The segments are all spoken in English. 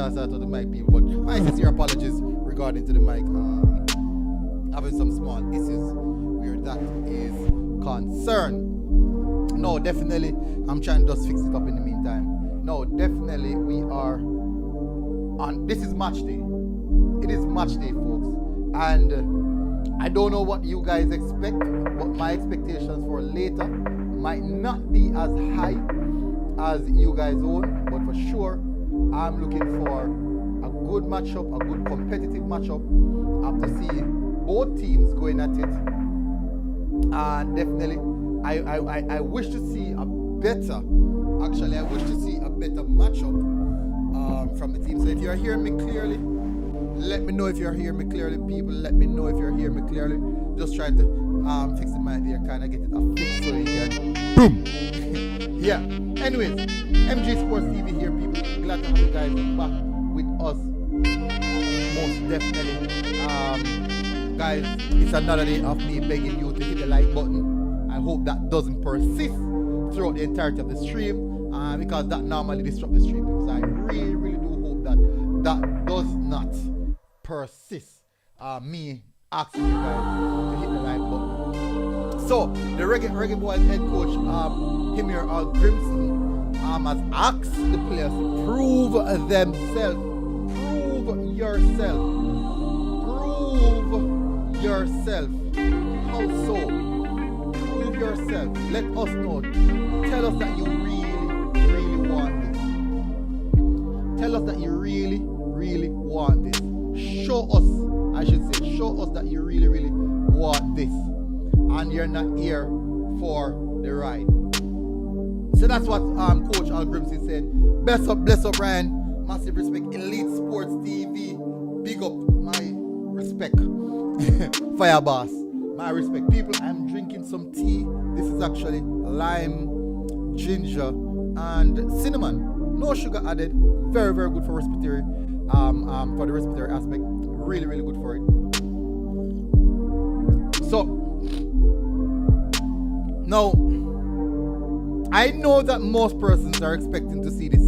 shout out to the mic people, but my sincere apologies regarding to the mic. Having some small issues where that is concerned. No, definitely, I'm trying to just fix it up in the meantime. No, definitely, we are on. This is match day. It is match day, folks, and I don't know what you guys expect, but my expectations for later might not be as high as you guys own, but for sure, I'm looking for a good matchup, a good competitive matchup. I have to see both teams going at it, and definitely, I wish to see a better. Actually, I wish to see a better matchup from the team. So if you're hearing me clearly, let me know if you're hearing me clearly, people. Let me know if you're hearing me clearly. Just trying to fix the mic there, kind of get it affixed so you can boom. Yeah. Anyways, MG Sports TV here, people. Glad to have you guys back with us. Most definitely, guys. It's another day of me begging you to hit the like button. I hope that doesn't persist throughout the entirety of the stream, because that normally disrupts the stream. So I really, really do hope that that does not persist. Me asking you guys to hit the like button. So the Reggae Boyz head coach Heimir Hallgrimsson has asked the players to prove themselves. Prove yourself. Prove yourself. How so? Prove yourself. Let us know. Tell us that you really, really want this. Tell us that you really, really want this. Show us, I should say, show us that you really, really want this. And you're not here for the ride. So that's what Coach Algrimson said. Bless up, Ryan. Massive respect. Elite Sports TV. Big up, my respect. Fire boss. My respect. People, I'm drinking some tea. This is actually lime, ginger, and cinnamon. No sugar added. Very, very good for respiratory. For the respiratory aspect. Really, really good for it. So, now, I know that most persons are expecting to see this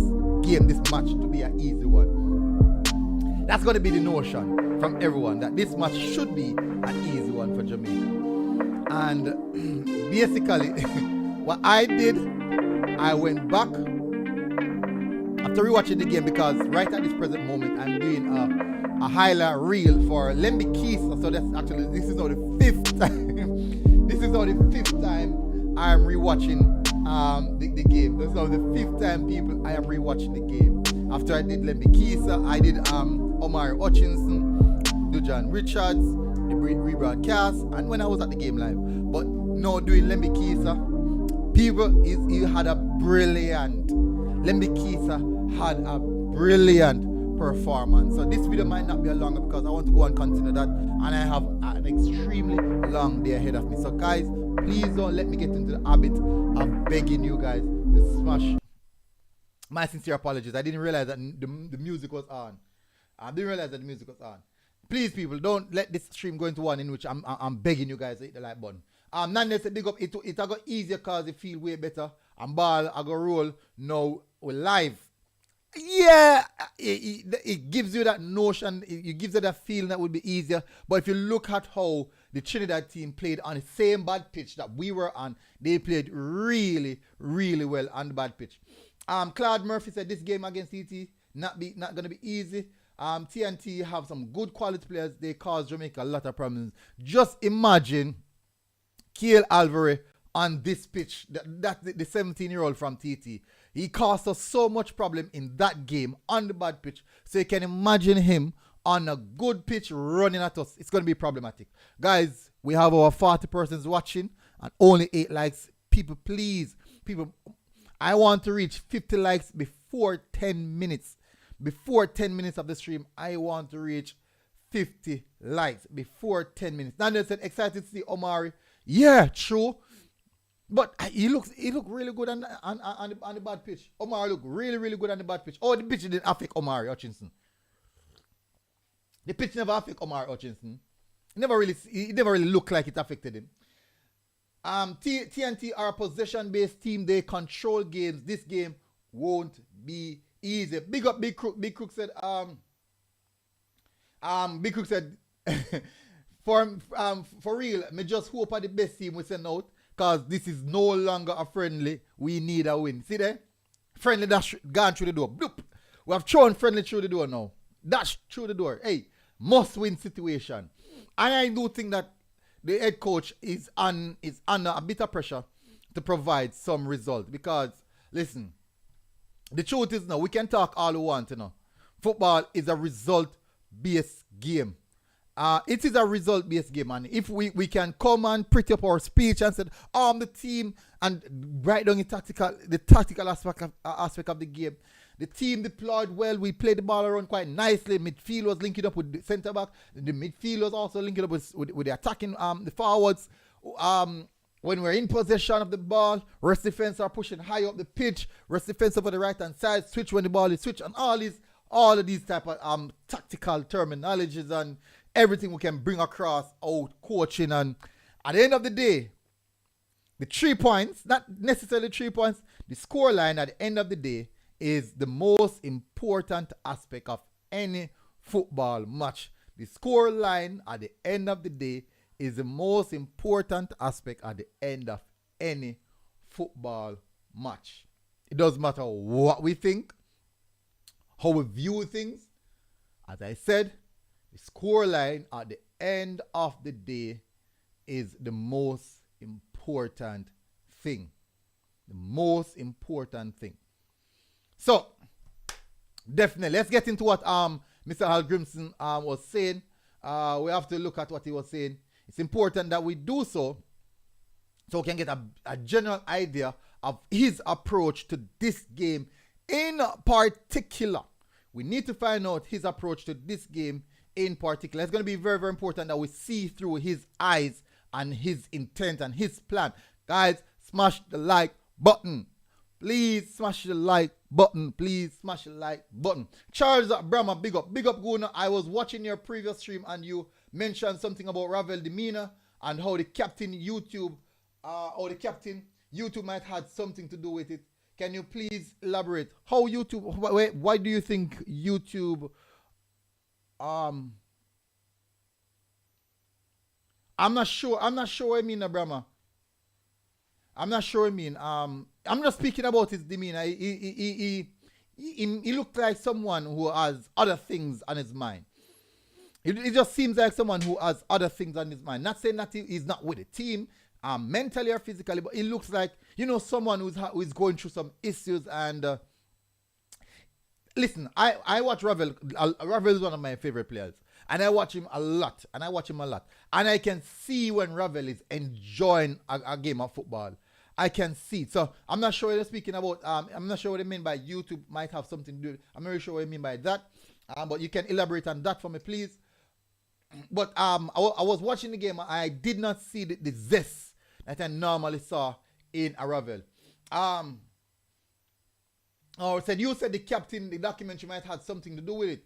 game, this match, to be an easy one. That's going to be the notion from everyone, that this match should be an easy one for Jamaica. And basically, what I did, I went back after rewatching the game, because right at this present moment, I'm doing a highlight reel for Lemby Keesa. So that's actually, this is now the fifth time. This is now the fifth time I am rewatching the game. This is now the fifth time, people, I am rewatching the game. After I did Lemby Keesa, I did Omar Hutchinson, Dujan Richards, the rebroadcast, and when I was at the game live. But now doing Lemby Keesa, people, he had a brilliant. Lemby Keesa had a brilliant performance. So this video might not be a longer, because I want to go and continue that, and I have an extremely long day ahead of me. So guys, please don't let me get into the habit of begging you guys to smash. My sincere apologies. I didn't realize that the music was on. Please, people, don't let this stream go into one in which I'm begging you guys to hit the like button. None said big up. It I got easier because it feel way better. And ball I go roll now. We're live. Yeah, it gives you that notion, it gives you that feeling that would be easier. But if you look at how the Trinidad team played on the same bad pitch that we were on, they played really, really well on the bad pitch. Claude Murphy said this game against TT not going to be easy. TNT have some good quality players. They cause Jamaica a lot of problems. Just imagine Kiel Alvarez on this pitch. That's the 17-year-old from TT. He caused us so much problem in that game on the bad pitch. So you can imagine him on a good pitch running at us. It's going to be problematic. Guys, we have over 40 persons watching and only 8 likes. People, please. People, I want to reach 50 likes before 10 minutes. Before 10 minutes of the stream, I want to reach 50 likes before 10 minutes. Daniel said, excited to see Omari. Yeah, true. But he looked really good on the bad pitch. Omar looked really, really good on the bad pitch. Oh, the pitch didn't affect Omar Hutchinson. The pitch never affected Omar Hutchinson. It never really looked like it affected him. TNT are a possession-based team. They control games. This game won't be Easy. Big up Big Crook. Big Crook said for real, me just hope at the best team we send out, cause this is no longer a friendly. We need a win. See there? Friendly dash gone through the door. Bloop. We have thrown friendly through the door now. Dash through the door. Hey, must win situation. And I do think that the head coach is under a bit of pressure to provide some result. Because listen, the truth is now, we can talk all we want, Football is a result-based game. It is a result-based game, and if we can come and pretty up our speech and say, the team, and write down the tactical aspect of the game. The team deployed well. We played the ball around quite nicely. Midfield was linking up with the centre back. The midfield was also linking up with the attacking the forwards. When we're in possession of the ball, rest defense are pushing high up the pitch. Rest defense over the right hand side. Switch when the ball is switched, and all of these type of tactical terminologies and everything we can bring across out coaching. And at the end of the day, the 3 points, not necessarily 3 points, the score line at the end of the day is the most important aspect of any football match. The score line at the end of the day is the most important aspect at the end of any football match. It doesn't matter what we think, how we view things. As I said, the score line at the end of the day is the most important thing. The most important thing. So, definitely, let's get into what Mr. Algrimson was saying. We have to look at what he was saying. It's important that we do so we can get a general idea of his approach to this game in particular. We need to find out his approach to this game in particular. It's going to be very, very important that we see through his eyes and his intent and his plan. Guys, smash the like button. Please smash the like button. Please smash the like button. Charles Brahma, big up. Big up, Guna. I was watching your previous stream and you mentioned something about Ravel demeanor and how the captain YouTube might have something to do with it. Can you please elaborate? How YouTube, why do you think YouTube, I'm not sure what I mean, Brahma. I'm not sure what I mean. I'm just speaking about his demeanor. He looked like someone who has other things on his mind. It just seems like someone who has other things on his mind. Not saying that he's not with the team, mentally or physically, but it looks like, someone who is going through some issues. And listen, I watch Ravel. Ravel is one of my favorite players. And I watch him a lot. And I can see when Ravel is enjoying a game of football. I can see. So I'm not sure what you're speaking about. I'm not sure what I mean by YouTube might have something to do. I'm not really sure what I mean by that. But you can elaborate on that for me, please. But I was watching the game. I did not see the zest that I normally saw in a Ravel. You said the captain, the documentary might have something to do with it.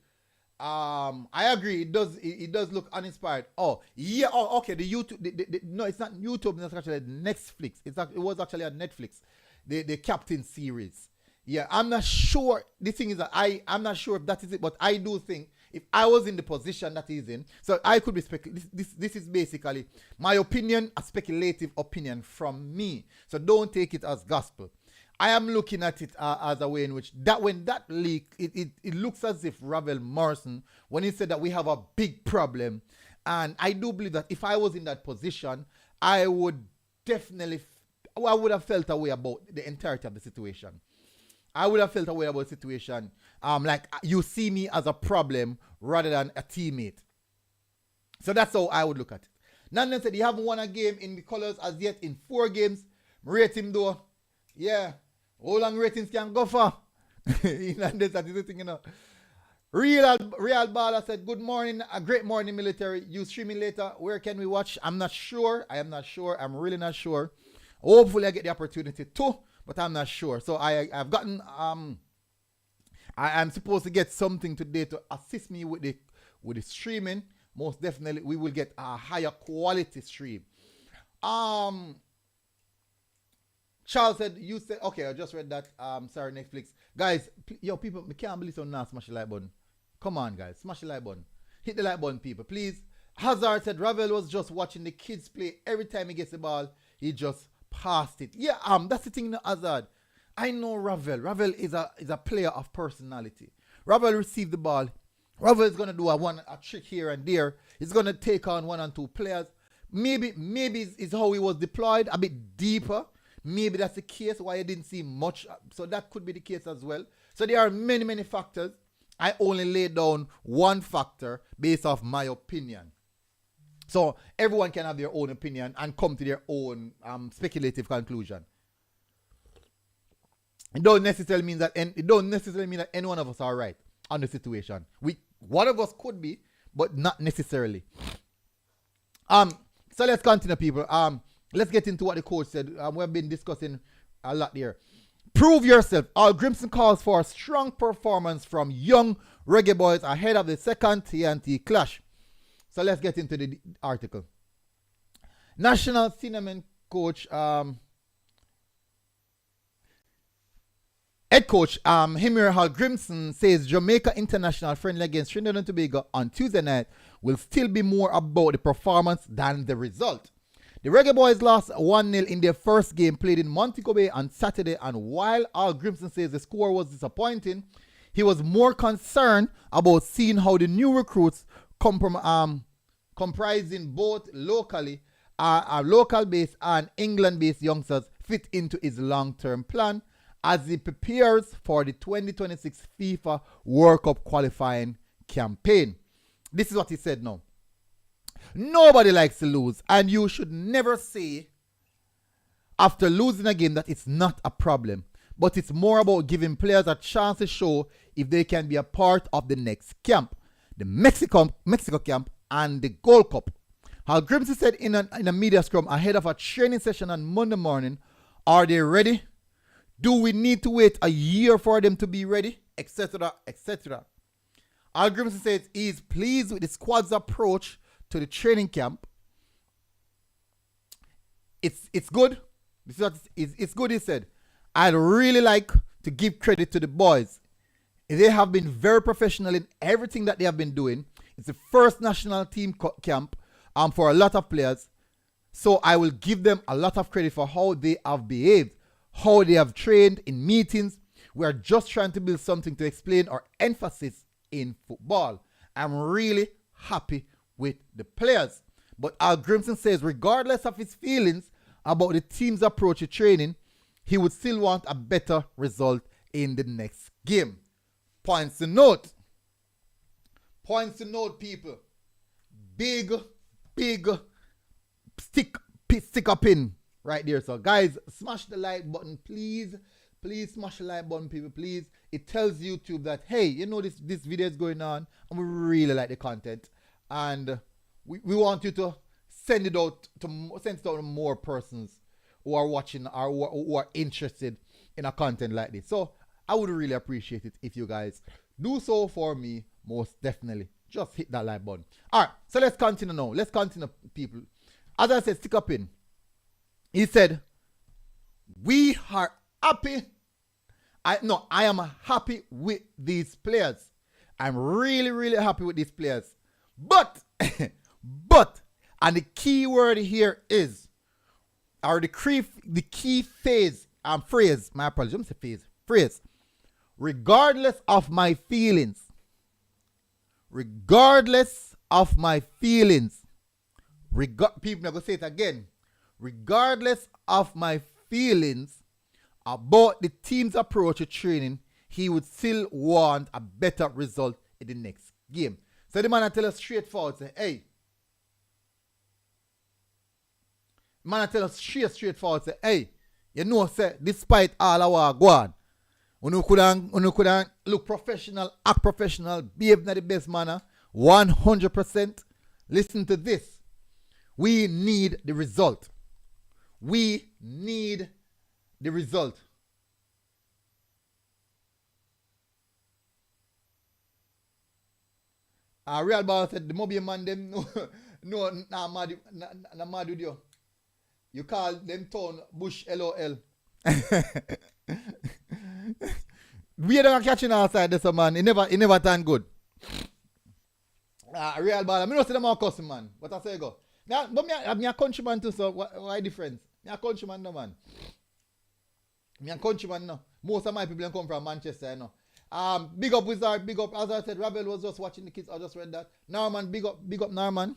I agree. It does look uninspired. Oh yeah. Oh okay. The YouTube. No, it's not YouTube. It's actually Netflix. It was actually on Netflix. The Captain series. Yeah. I'm not sure. The thing is that I'm not sure if that is it, but I do think if I was in the position that he's in, so I could be this is basically my opinion, a speculative opinion from me. So don't take it as gospel. I am looking at it as a way in which when that leak, it looks as if Ravel Morrison, when he said that we have a big problem, and I do believe that if I was in that position, I would have felt a way about the entirety of the situation. I would have felt a way about the situation, like you see me as a problem rather than a teammate. So that's how I would look at it. Nanden said he haven't won a game in the colours as yet in 4 games. Rate him though. Yeah. How long ratings can go for? That is the thing, Real Baller said, good morning, a great morning, military. You streaming later. Where can we watch? I'm not sure. I am not sure. I'm really not sure. Hopefully I get the opportunity to, but I'm not sure. So I've gotten, I am supposed to get something today to assist me with the streaming. Most definitely we will get a higher quality stream. Charles said, you said, okay, I just read that. Sorry, Netflix. Guys, people, I can't believe someone not smash the like button. Come on, guys, smash the like button. Hit the like button, people, please. Hazard said, Ravel was just watching the kids play. Every time he gets the ball, he just passed it. Yeah, that's the thing, Hazard. I know Ravel. Ravel is a player of personality. Ravel received the ball. Ravel is going to do a trick here and there. He's going to take on 1 and 2 players. Maybe it's how he was deployed, a bit deeper. Maybe that's the case why I didn't see much. So that could be the case as well. So there are many, many factors. I only laid down one factor based off my opinion. So everyone can have their own opinion and come to their own speculative conclusion. It don't necessarily mean that any one of us are right on the situation. One of us could be, but not necessarily. So let's continue, people. Let's get into what the coach said. We've been discussing a lot here. Prove yourself. Algrimson calls for a strong performance from young Reggae Boyz ahead of the second TNT clash. So let's get into the article. National Cinnamon coach, head coach Heimir Hallgrimsson says Jamaica international friendly against Trinidad and Tobago on Tuesday night will still be more about the performance than the result. The Reggae Boyz lost 1-0 in their first game played in Montego Bay on Saturday, and while Algrimson says the score was disappointing, he was more concerned about seeing how the new recruits comprising both local-based and England-based youngsters fit into his long-term plan as he prepares for the 2026 FIFA World Cup qualifying campaign. This is what he said now. Nobody likes to lose, and you should never say after losing a game that it's not a problem, but it's more about giving players a chance to show if they can be a part of the next camp, the Mexico camp and the Gold Cup. Algrimson said in a media scrum ahead of a training session on Monday morning, are they ready? Do we need to wait a year for them to be ready? Etc. etc. Algrimson says he is pleased with the squad's approach to the training camp. It's good. This is what it's good, he said. I'd really like to give credit to the boys. They have been very professional in everything that they have been doing. It's the first national team camp for a lot of players. So I will give them a lot of credit for how they have behaved, how they have trained in meetings. We are just trying to build something to explain our emphasis in football. I'm really happy with the players. But Algrimson says regardless of his feelings about the team's approach to training, he would still want a better result in the next game. Points to note. Points to note, people. Big stick up in right there. So guys, smash the like button, please. Please smash the like button, people, please. It tells YouTube that, hey, you know this video is going on and we really like the content. And we want you to send it out to more persons who are watching or who are interested in a content like this. So I would really appreciate it if you guys do so for me, most definitely. Just hit that like button. All right, so let's continue now. Let's continue, people. As I said, stick up in. He said, we are happy. I am happy with these players. I'm really, really happy with these players. But, and the key word here is, or the key phrase, my apologies, I'm saying phrase. Regardless of my feelings, people are going to say it again. Regardless of my feelings about the team's approach to training, he would still want a better result in the next game. So the man tell us straightforward, say, hey. Straightforward, say, hey, you know, say, despite all our go on, when you could look professional, act professional, behave in the best manner, 100%, listen to this. We need the result. We need the result. Real Ball said the mobile man them mad with you. You call them town Bush LOL. We don't catching outside this man. He never done good. Real ball. I don't see them all cussing, man. What I say go. Now, but me a countryman too, so why difference? Me a countryman no, man. Me a countryman no. Most of my people come from Manchester, you know. Big up Wizard, big up. As I said, Rabel was just watching the kids. I just read that. Norman, big up Norman.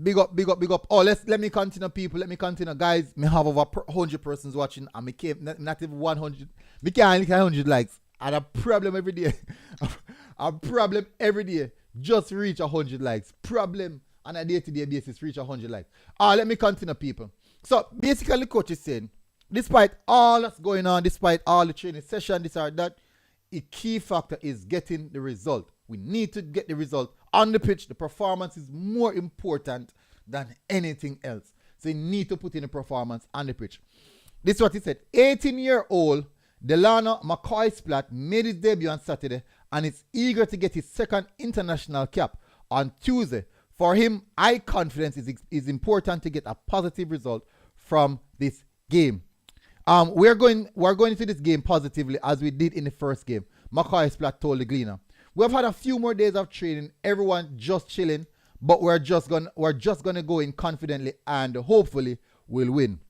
Big up. Oh, let me continue, people. Let me continue, guys. Me have over 100 persons watching, and me came not even 100. Me can't look at 100 likes. I had a problem every day. A problem every day. Just reach 100 likes. Problem on a day-to-day basis. Reach 100 likes. Let me continue, people. So basically, the coach is saying, despite all that's going on, despite all the training session, this or that, a key factor is getting the result. We need to get the result on the pitch. The performance is more important than anything else. So you need to put in a performance on the pitch. This is what he said. 18-year-old Delano McCoy-Splat made his debut on Saturday and is eager to get his second international cap on Tuesday. For him, high confidence is important to get a positive result from this game. We're going into this game positively as we did in the first game. McCoy-Splat told the Gleaner. We have had a few more days of training, everyone just chilling, but we're just gonna go in confidently and hopefully we'll win.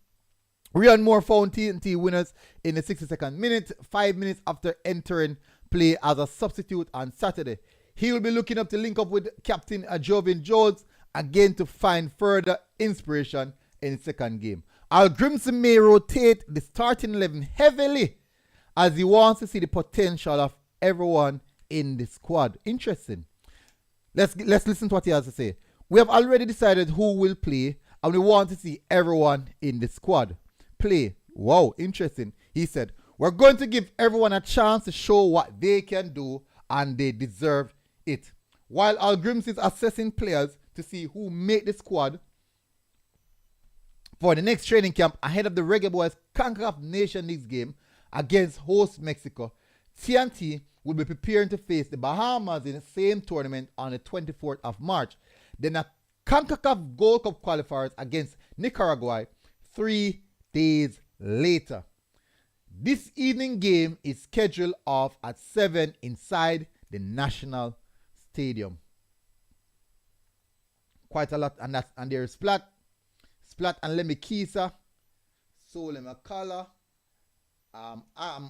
Ryan Moore found TNT winners in the 62nd minute, 5 minutes after entering play as a substitute on Saturday. He will be looking up to link up with Captain Jovin Jones again to find further inspiration in the second game. Algrimson may rotate the starting 11 heavily as he wants to see the potential of everyone in the squad. Interesting. Let's listen to what he has to say. We have already decided who will play and we want to see everyone in the squad play. Wow, interesting. He said, we're going to give everyone a chance to show what they can do and they deserve it. While Algrimson is assessing players to see who make the squad for the next training camp ahead of the Reggae Boyz CONCACAF Nation League game against host Mexico, TNT will be preparing to face the Bahamas in the same tournament on the 24th of March. Then a CONCACAF Gold Cup qualifiers against Nicaragua 3 days later. This evening game is scheduled off at 7 inside the National Stadium. Quite a lot, and there's Splat and Lemmy Kisa, Sole McCullough,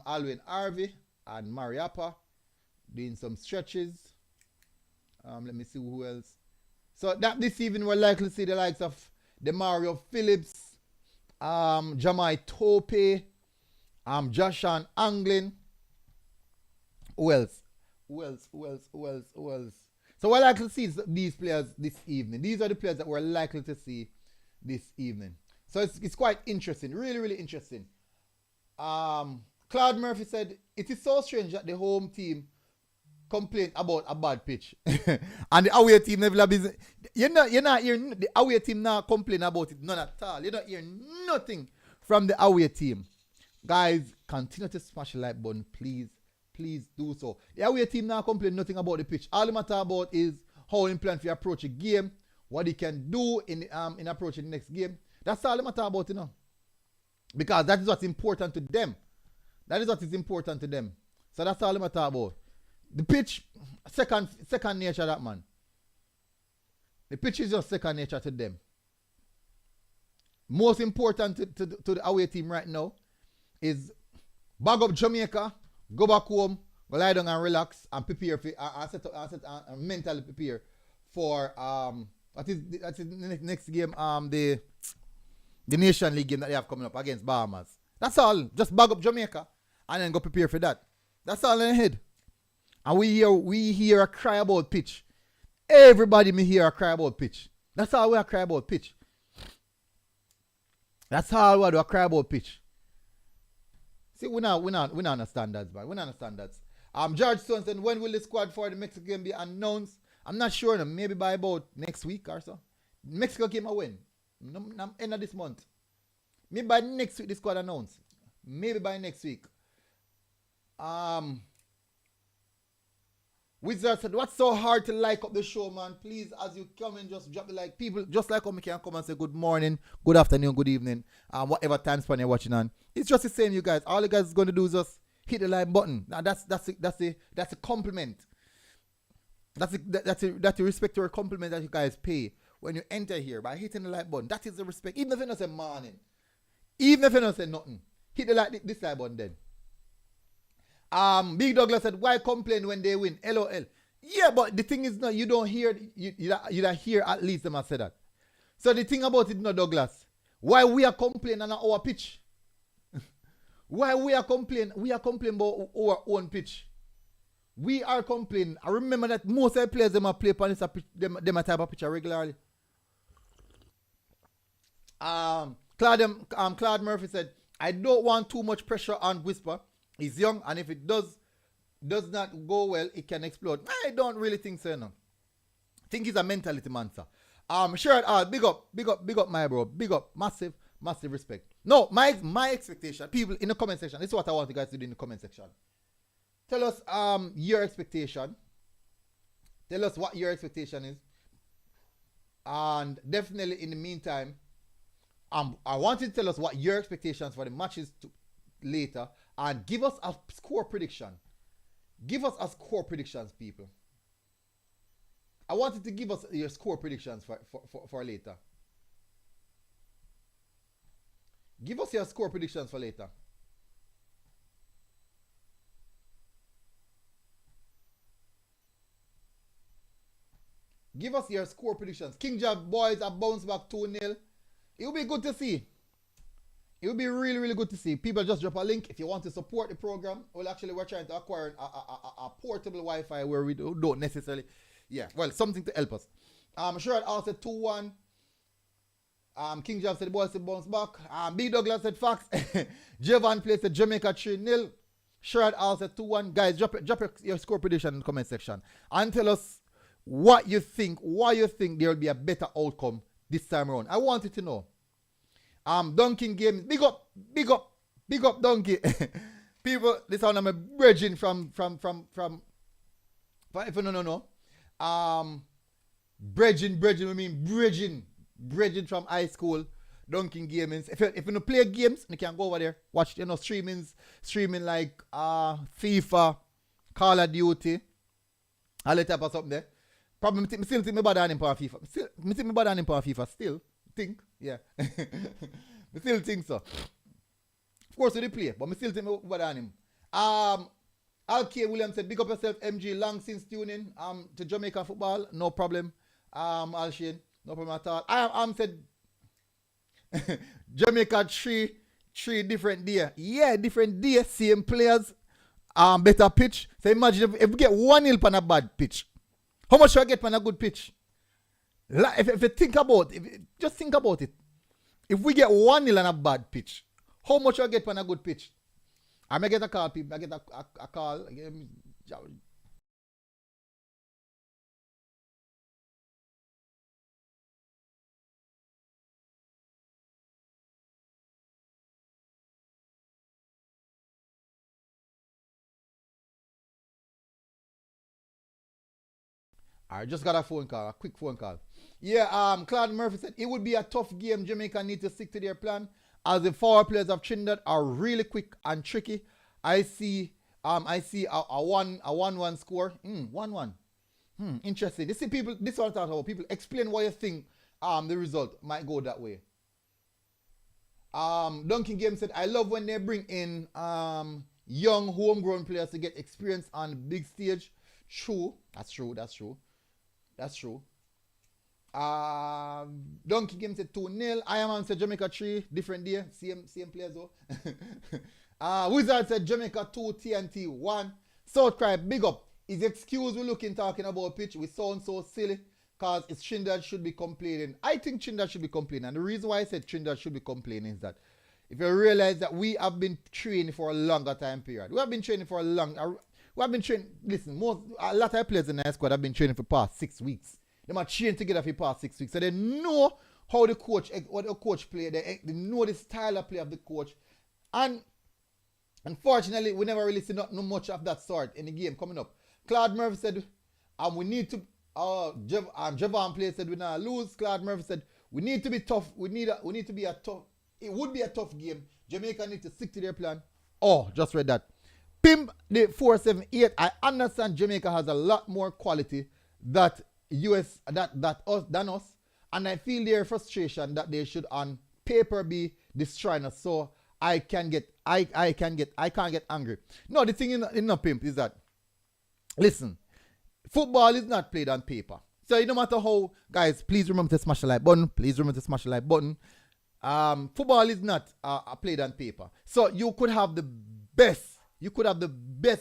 Alwyn Harvey and Mariappa doing some stretches. Let me see who else. So that this evening we're likely to see the likes of Demario Phillips, Jamai Tope, Joshan Anglin. Who else? So we're likely to see these players this evening. These are the players that we're likely to see this evening. So it's quite interesting. Really, really interesting. Claude Murphy said, it is so strange that the home team complained about a bad pitch. And the away team never business. You're not hearing the away team now complain about it. None at all. You're not hearing nothing from the away team. Guys, continue to smash the like button, please. Please do so. The away team now complain nothing about the pitch. All they matter about is how he plan to approach a game, what he can do in approaching the next game. That's all they matter about, you know. Because that is what's important to them. That is what is important to them. So that's all they matter about. The pitch, second nature, that man. The pitch is just second nature to them. Most important to the away team right now is bag up Jamaica, go back home, go lie down and relax and prepare for and mentally prepare for that's the next game, the Nation League game that they have coming up against Bahamas. That's all. Just bag up Jamaica and then go prepare for that. That's all in the head. And we hear a cry about pitch. Everybody me hear a cry about pitch. That's all we are cry about pitch. That's all we do a cry about pitch. See, we not on the standards, man. We're not on the standards. George Stone said, when will the squad for the Mexico game be announced? I'm not sure. No, maybe by about next week or so. Mexico game a win. End of this month. Maybe by next week the squad announced. Maybe by next week. Wizard said, what's so hard to like up the show, man? Please, as you come in, just drop the like. People, just like how me can come and say good morning, good afternoon, good evening, whatever time span you're watching on. It's just the same, you guys. All you guys is going to do is just hit the like button. Now, that's a compliment. That's the respect or compliment that you guys pay when you enter here by hitting the like button. That is the respect. Even if you don't say morning. Even if you don't say nothing. Hit the like, this like button then. Big Douglas said, why complain when they win? LOL. Yeah, but the thing is, no, you don't hear, you don't hear at least them have said that. So the thing about it, no, Douglas, why we are complaining on our pitch? Why we are complaining about our own pitch? We are complaining. I remember that most of the players them play on this them type of pitch regularly. Claude Murphy said, I don't want too much pressure on Whisper. He's young, and if it does not go well, it can explode. I don't really think so, no. I think he's a mentality man, sir. Sure, big up, my bro. Big up, massive respect. No, my expectation, people in the comment section, this is what I want you guys to do in the comment section. Tell us your expectation. Tell us what your expectation is. And definitely in the meantime, I want you to tell us what your expectations for the matches later, and give us a score prediction. Give us a score predictions, people. I want you to give us your score predictions for later. Give us your score predictions for later. Give us your score predictions. King Job Boys are bounce back 2-0. It will be good to see. It will be really, really good to see. People just drop a link. If you want to support the program, well, actually, we're trying to acquire a portable Wi-Fi where we don't necessarily, something to help us. Sure, also 2-1. King Job said the boys said bounce back. B. Douglas said facts. Javon plays said Jamaica 3-0. Sherrod also 2-1. Guys, drop your score prediction in the comment section and tell us what you think, why you think there will be a better outcome this time around. I want you to know. Dunking Games, big up, Donkey. People, this one I'm a bridging from if you don't know. Bridging, we mean bridging from high school. Dunking Games. If you don't play games, you can go over there, watch, streaming like FIFA, Call of Duty, all that type of something there. Probably me still think me bad on him for FIFA. Me think me bad on him for FIFA. Still think, yeah. Me still think so. Of course, we did play, but me still think me bad on him. Al-K. Williams said, big up yourself, MG. Long since tuning to Jamaica football. No problem. Al-Shane, no problem at all. Said Jamaica three different day. Yeah, different day, same players, better pitch. So imagine if we get 1-0 on a bad pitch. How much do I get on a good pitch? If you think about it, just think about it. If we get 1-0 on a bad pitch, how much do I get on a good pitch? I may get a call, people. I get a call. I just got a phone call, a quick phone call. Yeah, Claude Murphy said it would be a tough game. Jamaica need to stick to their plan as the forward players of Trinidad are really quick and tricky. I see a 1-1 score. 1-1. Interesting. This is people. This is what I talk about. People explain why you think the result might go that way. Dunking Game said, I love when they bring in young homegrown players to get experience on the big stage. True. That's true. Donkey Game said 2-0. Ironman said Jamaica 3. Different day. Same players though. Wizard said Jamaica 2, TNT 1. Southcry, big up. His excuse we looking talking about pitch. We sound so silly because it's Trinidad should be complaining. I think Trinidad should be complaining. And the reason why I said Trinidad should be complaining is that if you realize that we have been training for a longer time period. We have been training for a listen, a lot of players in the squad have been training for the past 6 weeks. They might train together for the past 6 weeks. So they know how the coach play. They know the style of play of the coach. And unfortunately, we never really see not much of that sort in the game coming up. Claude Murphy said, we need to, Javon Play said, we not lose. Claude Murphy said, we need to be tough. We need to be a tough, it would be a tough game. Jamaica need to stick to their plan. Oh, just read that. Pimp the 478. I understand Jamaica has a lot more quality than us, and I feel their frustration that they should on paper be destroying us. So I can't get angry. No, the thing in the Pimp is that, listen, football is not played on paper. So no matter how, guys, please remember to smash the like button. Please remember to smash the like button. Football is not played on paper. So you could have the best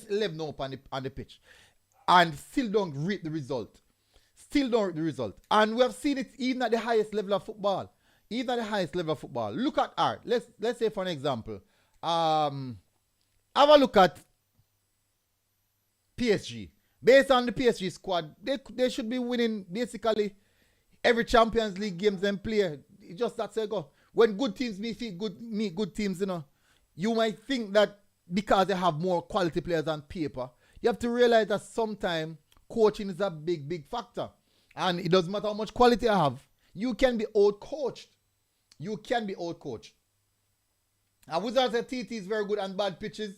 11 up on the pitch and still don't reap the result. And we have seen it even at the highest level of football. Look at art. Let's say for an example, have a look at PSG. Based on the PSG squad, they should be winning basically every Champions League games they play. It's just that say go. When good teams meet good teams, you know, you might think that because they have more quality players on paper, you have to realize that sometimes coaching is a big factor. And it doesn't matter how much quality I have, you can be out-coached. And Wizards and TT is very good on bad pitches.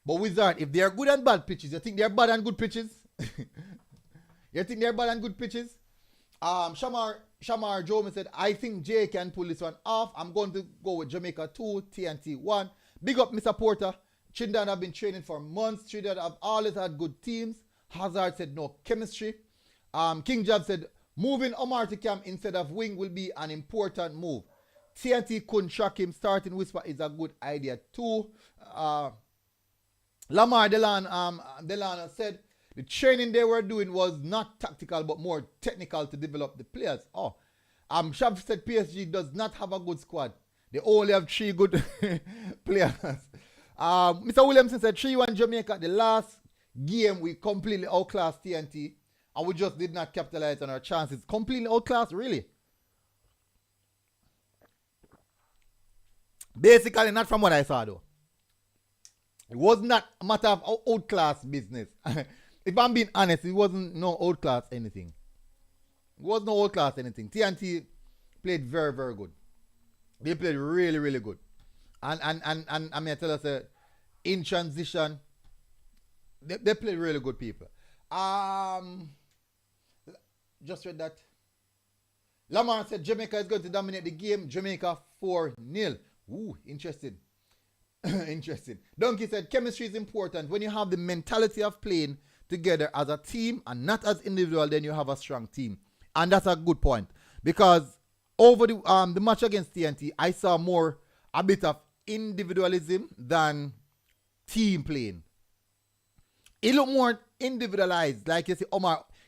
But Wizard, if they are good and bad pitches, you think they're bad and good pitches? Shamar Jomi said, I think Jay can pull this one off. I'm going to go with Jamaica 2, TNT 1. Big up, Mr. Porter. Trinidad have been training for months. Trinidad have always had good teams. Hazard said no chemistry. King Jab said, moving Omar to camp instead of wing will be an important move. TNT couldn't shock him. Starting Whisper is a good idea too. Lamar Delano said, the training they were doing was not tactical but more technical to develop the players. Shab said PSG does not have a good squad. They only have 3 good players. Mr. Williamson said 3-1 Jamaica. The last game we completely outclassed TNT and we just did not capitalize on our chances. Completely outclassed, really? Basically, not from what I saw though. It was not a matter of outclass business. If I'm being honest, it wasn't no outclass anything. TNT played very, very good. They played really, really good. And I mean, I tell us, in transition, they played really good people. Just read that. Lamar said Jamaica is going to dominate the game. Jamaica 4-0. Ooh, interesting. Donkey said chemistry is important. When you have the mentality of playing together as a team and not as individual, then you have a strong team. And that's a good point. Because over the match against TNT, I saw a bit of individualism than team playing. It looked more individualized. Like you see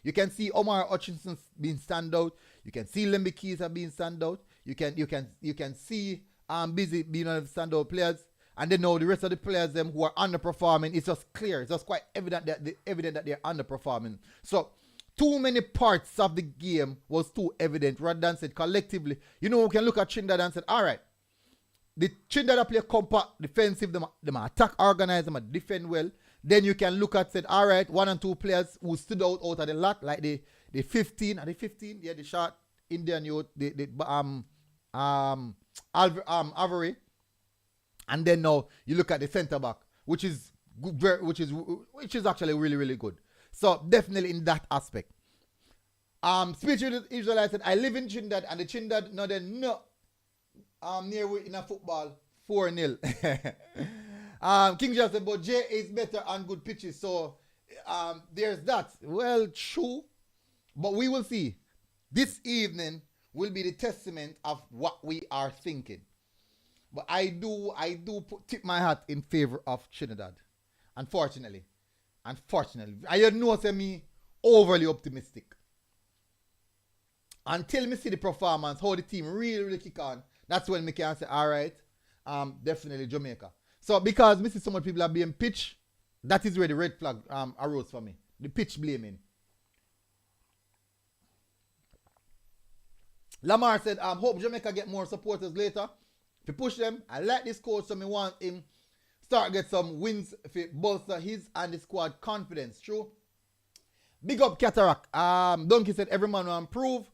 you can see Omar Hutchinson being stand out. You can see Lemby Keys being stand out. You can see Busy being one of the standout players. And then now the rest of the players them who are underperforming, it's just clear. It's just quite evident that they're underperforming. So too many parts of the game was too evident rather than said collectively. You know, we can look at Trinidad and said, all right, the Trinidad play compact, defensive, them attack organized, them defend well. Then you can look at said, all right, 1 and 2 players who stood out of the lot, like the 15, are they 15? Yeah, the short Indian youth, Avery. And then now you look at the centre back, which is good, which is actually really, really good. So definitely in that aspect. Spiritual Israelite said, I live in Trinidad and the Trinidad no near in a football 4-0. King James said, but Jay is better on good pitches. So there's that. Well, true. But we will see. This evening will be the testament of what we are thinking. But I do tip my hat in favor of Trinidad. Unfortunately. I know say me overly optimistic. Until me see the performance, how the team really, really kick on, that's when me can say, all right, definitely Jamaica. So because me see so much people are being pitched, that is where the red flag arose for me. The pitch blaming. Lamar said, hope Jamaica get more supporters later. If you push them, I like this coach, so me want him start get some wins if it bolster his and the squad confidence. True? Big up Cataract. Donkey said every man will improve.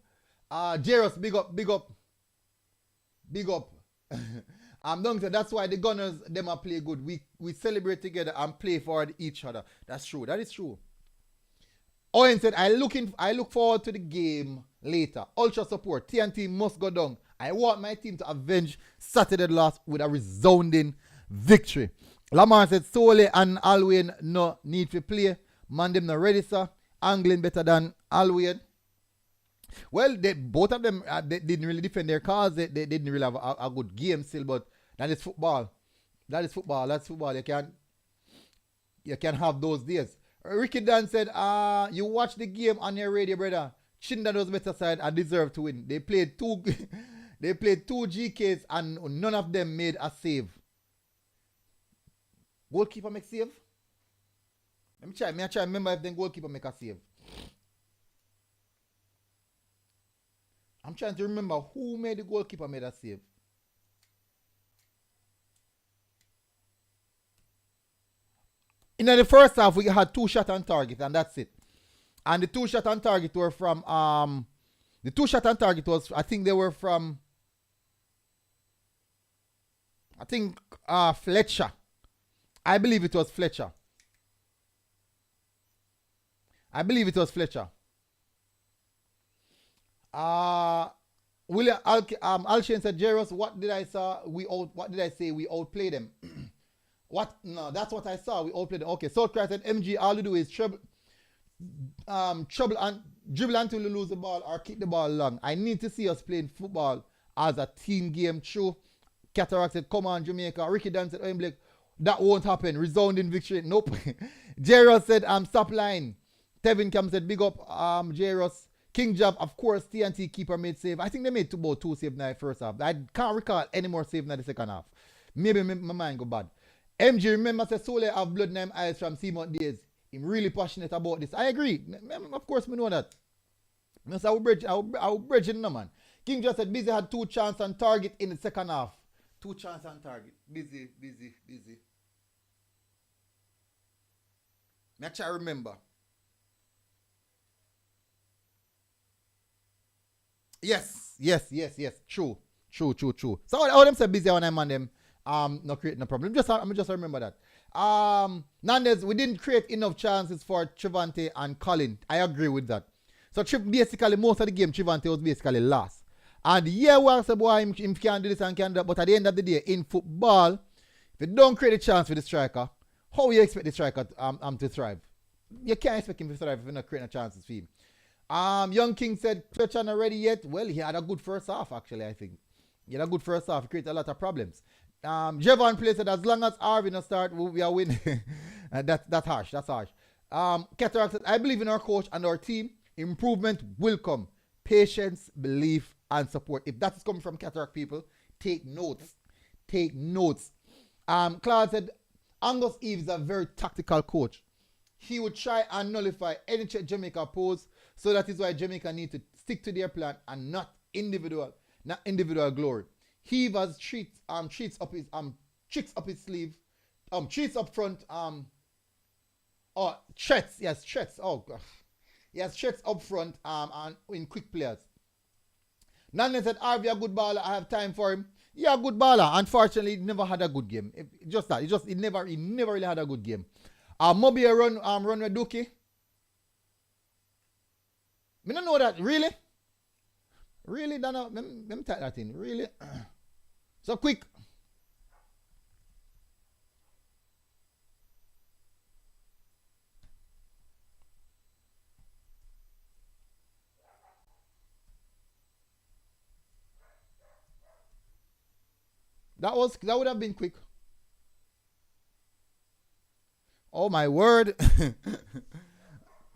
Jairus, big up, big up, big up. Donkey said that's why the Gunners them are play good. We celebrate together and play for each other. That's true. That is true. Owen said I look forward to the game later. Ultra support. TNT must go down. I want my team to avenge Saturday loss with a resounding victory. Lamar said Sole and Alwyn no need to play. Man them not ready, sir. Angling better than Alwyn. Well, both of them they didn't really defend their cause. They didn't really have a good game still, but that is football. That is football. That's football. You can have those days. Ricky Dan said, you watch the game on your radio, brother. Chinda was better side and deserved to win. They played two GKs and none of them made a save. Goalkeeper make save? Let me try. I try remember if the goalkeeper make a save. I'm trying to remember who made the goalkeeper made a save. In the first half, we had 2 shots on target, and that's it. And the 2 shots on target were from the 2 shots on target was, I think they were from, Fletcher. I believe it was Fletcher. William Alshain said, Jairus, what did I say? We outplayed them. What? No, that's what I saw. We outplayed them. Okay, Southcry said, MG, all you do is trouble and dribble until you lose the ball or kick the ball long. I need to see us playing football as a team game. True. Cataract said, come on, Jamaica. Ricky Dan said, Blake, that won't happen. Resounding victory. Nope. Jairus said, stop lying. Tevin Cam said, big up, Jairus. King Job, of course, TNT keeper made save. I think they made about 2 saves in the first half. I can't recall any more saves in the second half. Maybe my mind go bad. MG, remember, say Sole have blood name eyes from Seamount days. I'm really passionate about this. I agree. Of course, we know that. I will bridge it, no man. King just said Busy had 2 chances on target in the second half. 2 chances on target. Busy. I try to remember. Yes. True. So all them say Busy when I'm on them. Not creating a problem. I'm just remember that. Nandez, we didn't create enough chances for Trevante and Colin. I agree with that. So basically, most of the game, Trevante was basically last. And yeah, we say, boy, him can do this and can do that. But at the end of the day, in football, if you don't create a chance for the striker, how you expect the striker to thrive? You can't expect him to thrive if you're not creating chances for him. Young King said, Fletcher not ready yet. Well, he had a good first half, actually, I think. He had a good first half. He created a lot of problems. Jevon Play said, as long as Harvey no start, we are winning. That's harsh. Cataract said, I believe in our coach and our team. Improvement will come. Patience, belief, and support. If that is coming from Cataract people, take notes. Claude said, Angus Eve is a very tactical coach. He would try and nullify any check Jamaica pose, so that is why Jamaica need to stick to their plan and not individual glory. He was tricks up his sleeve, treats up front, threats. Oh gosh. He has threats up front and in quick players. Nane said, Harvey a good baller, I have time for him. Yeah, good baller. Unfortunately, he never had a good game. He never really had a good game. Moby run with Dookie. Me don't know that. Really? Let me type that in. Really? So quick. That would have been quick. Oh my word.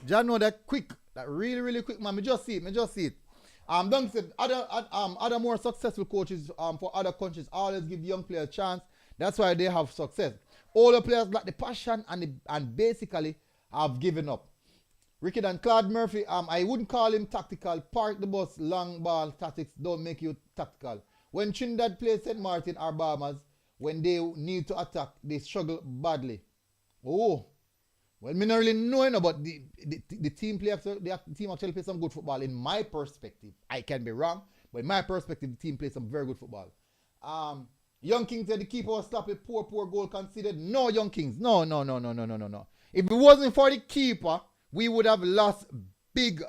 John know that quick. That really quick, man. Me just see it. Duncan said other more successful coaches for other countries always give young players a chance. That's why they have success. All the players lack the passion and basically have given up. Ricky and Claude Murphy, I wouldn't call him tactical. Park the bus, long ball tactics don't make you tactical. When Trinidad plays St. Martin or Bahamas, when they need to attack, they struggle badly. Oh, Well, me not really know, but the team the team actually play some good football in my perspective. I can be wrong, but in my perspective, the team plays some very good football. Young Kings said the keeper was sloppy, poor goal considered. No, Young Kings. No. If it wasn't for the keeper, we would have lost big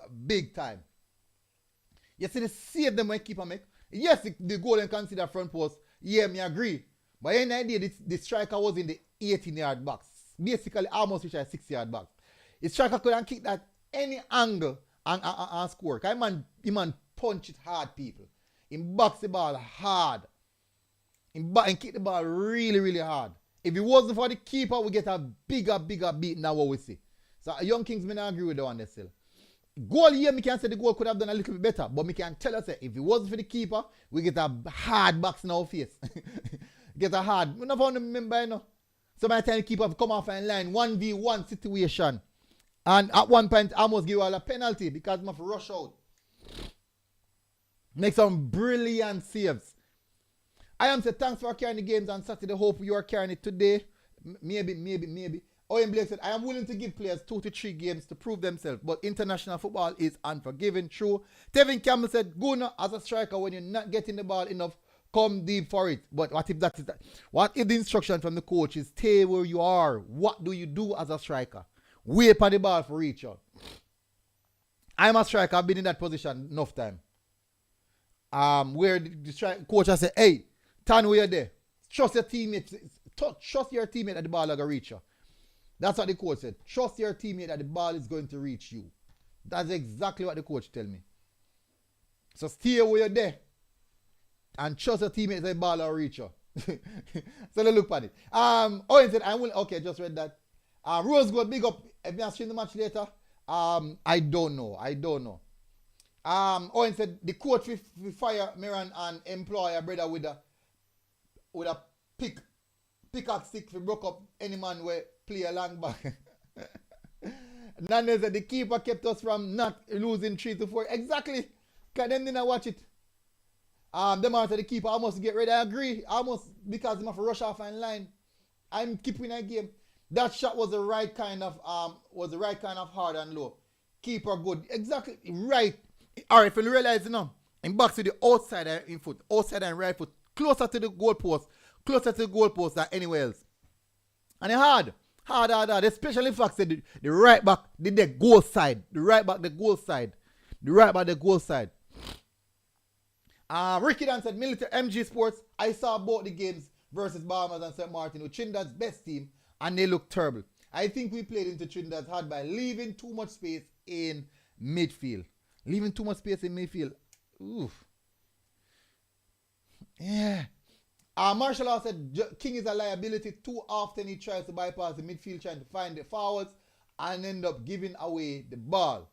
time. You see the save them when keeper make. Yes, the goal and consider front post. Yeah, me agree. But any idea the striker was in the 18-yard box. Basically almost reached a 6-yard box. The striker couldn't kick that any angle and score. Because he man punch it hard, people. He box the ball hard. And kick the ball really hard. If it wasn't for the keeper, we get a bigger beat than what we see. So Young Kings may not agree with the one they still. Goal here, me can say the goal could have done a little bit better. But me can tell us, if it wasn't for the keeper, we get a hard box in our face. Get a hard. We never remember, you know. So by the time the keeper come off and line, 1v1 situation. And at one point, I almost give all a penalty because I must rush out. Make some brilliant saves. I am saying thanks for carrying the games on Saturday. Hope you are carrying it today. Maybe. Owen Blake said, I am willing to give players 2 to 3 games to prove themselves, but international football is unforgiving. True. Tevin Campbell said, Guna, as a striker, when you're not getting the ball enough, come deep for it. But what if that is that? What if the instruction from the coach is stay where you are? What do you do as a striker? Wait for the ball for reach out. I'm a striker. I've been in that position enough time. Where the coach has said, hey, turn where you're there. Trust your teammates. Trust your teammate that the ball is going to reach you. That's what the coach said. Trust your teammate that the ball is going to reach you. That's exactly what the coach tell me. So stay where you're there. And trust your teammate that the ball will reach you. So let's look at it. Owen said, I will. Okay, just read that. Rose Gold, big up. If you stream the match later, I don't know. Owen said, the coach will fire Miran and employ a brother with a pickaxe stick to broke up any man where play a long back. Nane said the keeper kept us from not losing 3-4. Exactly. Because them didn't watch it. Them after the keeper almost get ready. I agree. Almost because they have to rush off and line. I'm keeping that game. That shot was the right kind of hard and low. Keeper good. Exactly right. Alright, if you realize in box with the outside in foot, outside and right foot, closer to the goalpost than anywhere else. And it hard, especially if fact said the right back did the goal side. Ricky Dan said, Military MG Sports, I saw both the games versus Bahamas and St. Martin with Trinidad's best team and they looked terrible. I think we played into Trinidad's hard by leaving too much space in midfield. Oof. Yeah. Marshall Law said King is a liability. Too often he tries to bypass the midfield trying to find the forwards and end up giving away the ball.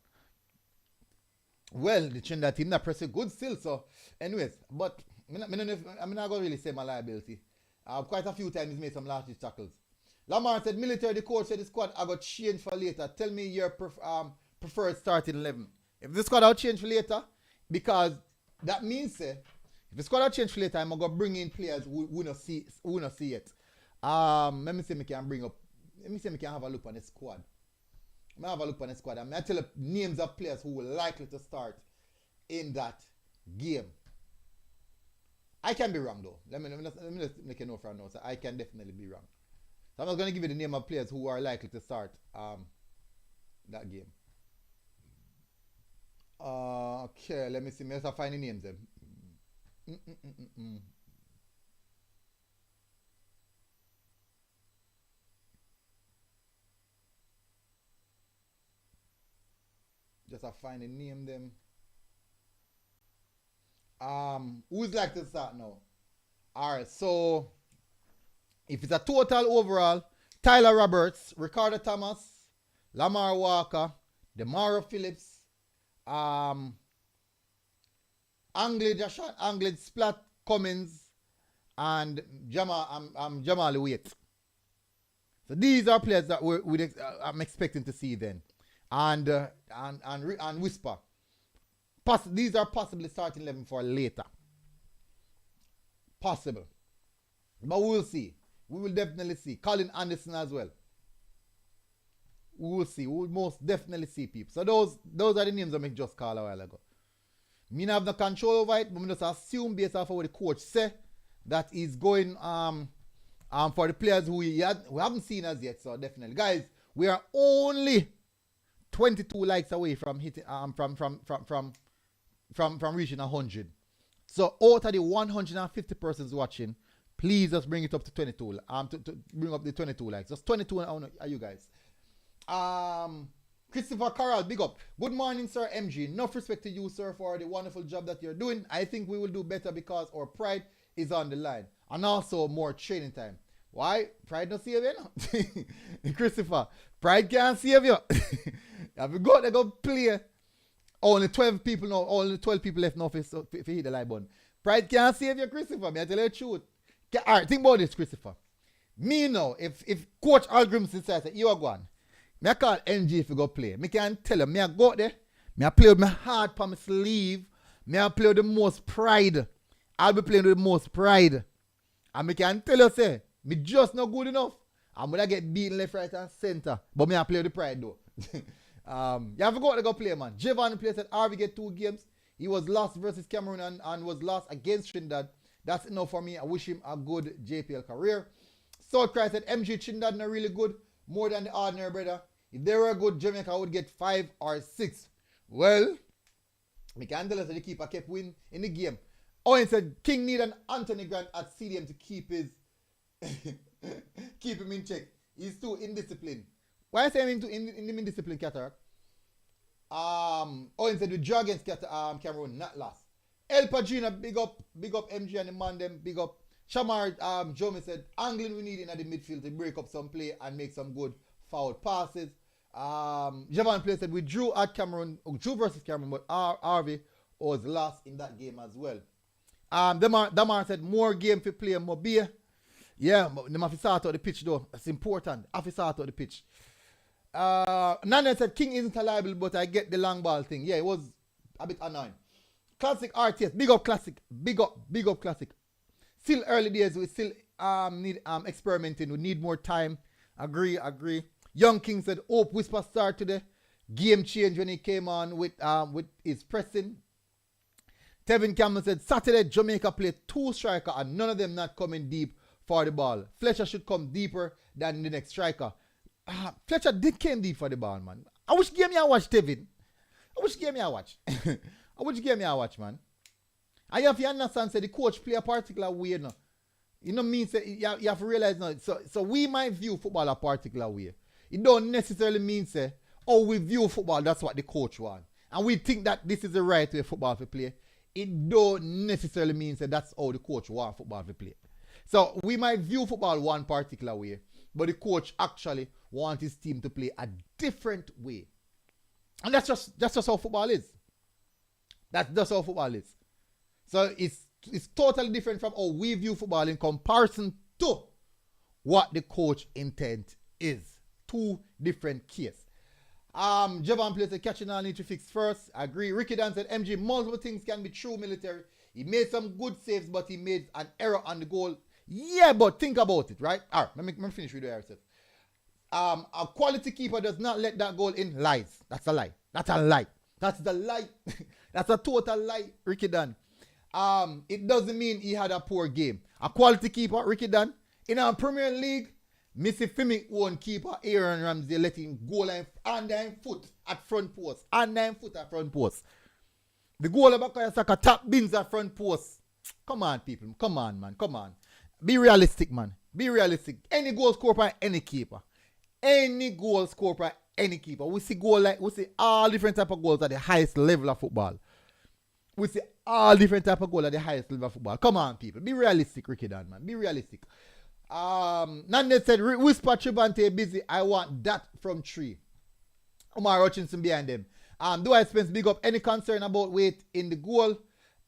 Well, the Trinidad team not pressing good still, so anyways, but I'm not going to really say my liability. Quite a few times he's made some large tackles. Lamar said, Military, the coach said the squad I got change for later. Tell me your preferred starting 11. If the squad I'll change for later, because that means if the squad I'll change for later, I'm going to bring in players who not see it. Let me see if I can have a look on the squad. I I tell you names of players who were likely to start in that game. I can be wrong though. Let me just make a note for now. So I can definitely be wrong. So I'm not going to give you the name of players who are likely to start that game. Okay, let me see. Let's find the names then. Just find the name them. Who's like to start now? Alright, so if it's a total overall, Tyler Roberts, Ricardo Thomas, Lamar Walker, Demaro Phillips, Anglid Splat Cummins, and Jamal Waite. So these are players that I'm expecting to see then. And Whisper. These are possibly starting 11 for later. Possible. But we'll see. We will definitely see. Colin Anderson as well. We will see. We will most definitely see people. So those are the names I make just call a while ago. Me not have no control over it, but I just assume based off of what the coach say that he's going for the players who we haven't seen as yet. So definitely, guys, we are only 22 likes away from hitting from reaching 100. So out of the 150 persons watching, please just bring it up to 22. To bring up the 22 likes. Just 22 are you guys. Christopher Carroll, big up. Good morning, sir. MG. Enough respect to you, sir, for the wonderful job that you're doing. I think we will do better because our pride is on the line. And also more training time. Why? Pride not save you, no? Christopher, pride can't save you. Have you got to go play? Only 12 people now. Only 12 people left now for hit the light button. Pride can't save you, Christopher. Me I tell you the truth. Alright, think about this, Christopher. Me now, if Coach Algrimson says that you are going, me I call NG if you go play. Me can tell you, me I go there, me I play with my heart on my sleeve, me I play with the most pride. I'll be playing with the most pride. And me can tell you, say, me just not good enough. I'm gonna get beaten left, right, and center. But me I play with the pride though. You have got to go play, man. Javon plays at RV get 2 games. He was lost versus Cameroon and was lost against Trinidad. That's enough for me. I wish him a good JPL career. South Christ said MG Trinidad not really good. More than the ordinary brother. If they were good, Jamaica would get 5 or 6. Well, we can tell us that the keeper kept winning in the game. Owen said King need an Anthony Grant at CDM to keep his keep him in check. He's too indisciplined. Why I say him in indisciplined, Cataract? Owen said we draw against Cameroon, not last. El Padrino, big up MG and the man them, big up. Shamar Jomi said angling we need in the midfield to break up some play and make some good foul passes. Javon Play said we drew versus Cameroon, but RV was lost in that game as well. Damar said more game for play, more beer. Yeah, but them have to start out the pitch though. That's important. Have to start out the pitch. Nana said King isn't reliable, but I get the long ball thing. Yeah, it was a bit annoying. Classic RTS, big up Classic, big up Classic. Still early days, we still need experimenting. We need more time. Agree. Young King said hope Whisper start today. Game change when he came on with his pressing. Tevin Campbell said Saturday Jamaica played 2 striker and none of them not coming deep for the ball. Fletcher should come deeper than the next striker. Fletcher did came deep for the ball, man. I wish game I watch, Tevin. I wish game I watch. I wish game I watch, man. And you have to understand, say the coach play a particular way now. You know mean say you have to realize now. So we might view football a particular way. It don't necessarily mean say, oh, we view football, that's what the coach wants. And we think that this is the right way football to play. It don't necessarily mean say that's how the coach wants football to play. So we might view football one particular way, but the coach actually wants his team to play a different way. And that's just how football is. That's just how football is. So it's totally different from how we view football in comparison to what the coach intent is. 2 different cases. Javon plays a catching all need to fix first. I agree. Ricky Dan said MG multiple things can be true military. He made some good saves, but he made an error on the goal. Yeah, but think about it, right? Alright, let me finish with the error. A quality keeper does not let that goal in. Lies. That's a lie. That's a lie. That's the lie. That's a total lie, Ricky Dan. It doesn't mean he had a poor game. A quality keeper, Ricky Dan, in our Premier League, Missy Fimi one keeper, Aaron Ramsey, let him goal line and 9 foot at front post. And 9 foot at front post. The goal of Bakaya Saka tap bins at front post. Come on, people. Come on, man. Come on. Be realistic, man. Be realistic. Any goal scorer by any keeper. Any goal scorer by any keeper. We see all different type of goals at the highest level of football. We see all different type of goals at the highest level of football. Come on, people. Be realistic, Ricky Dan, man. Be realistic. Nande said, whisper Tribante busy. I want that from 3. Omar Hutchinson behind them. Do I Spence big up any concern about weight in the goal?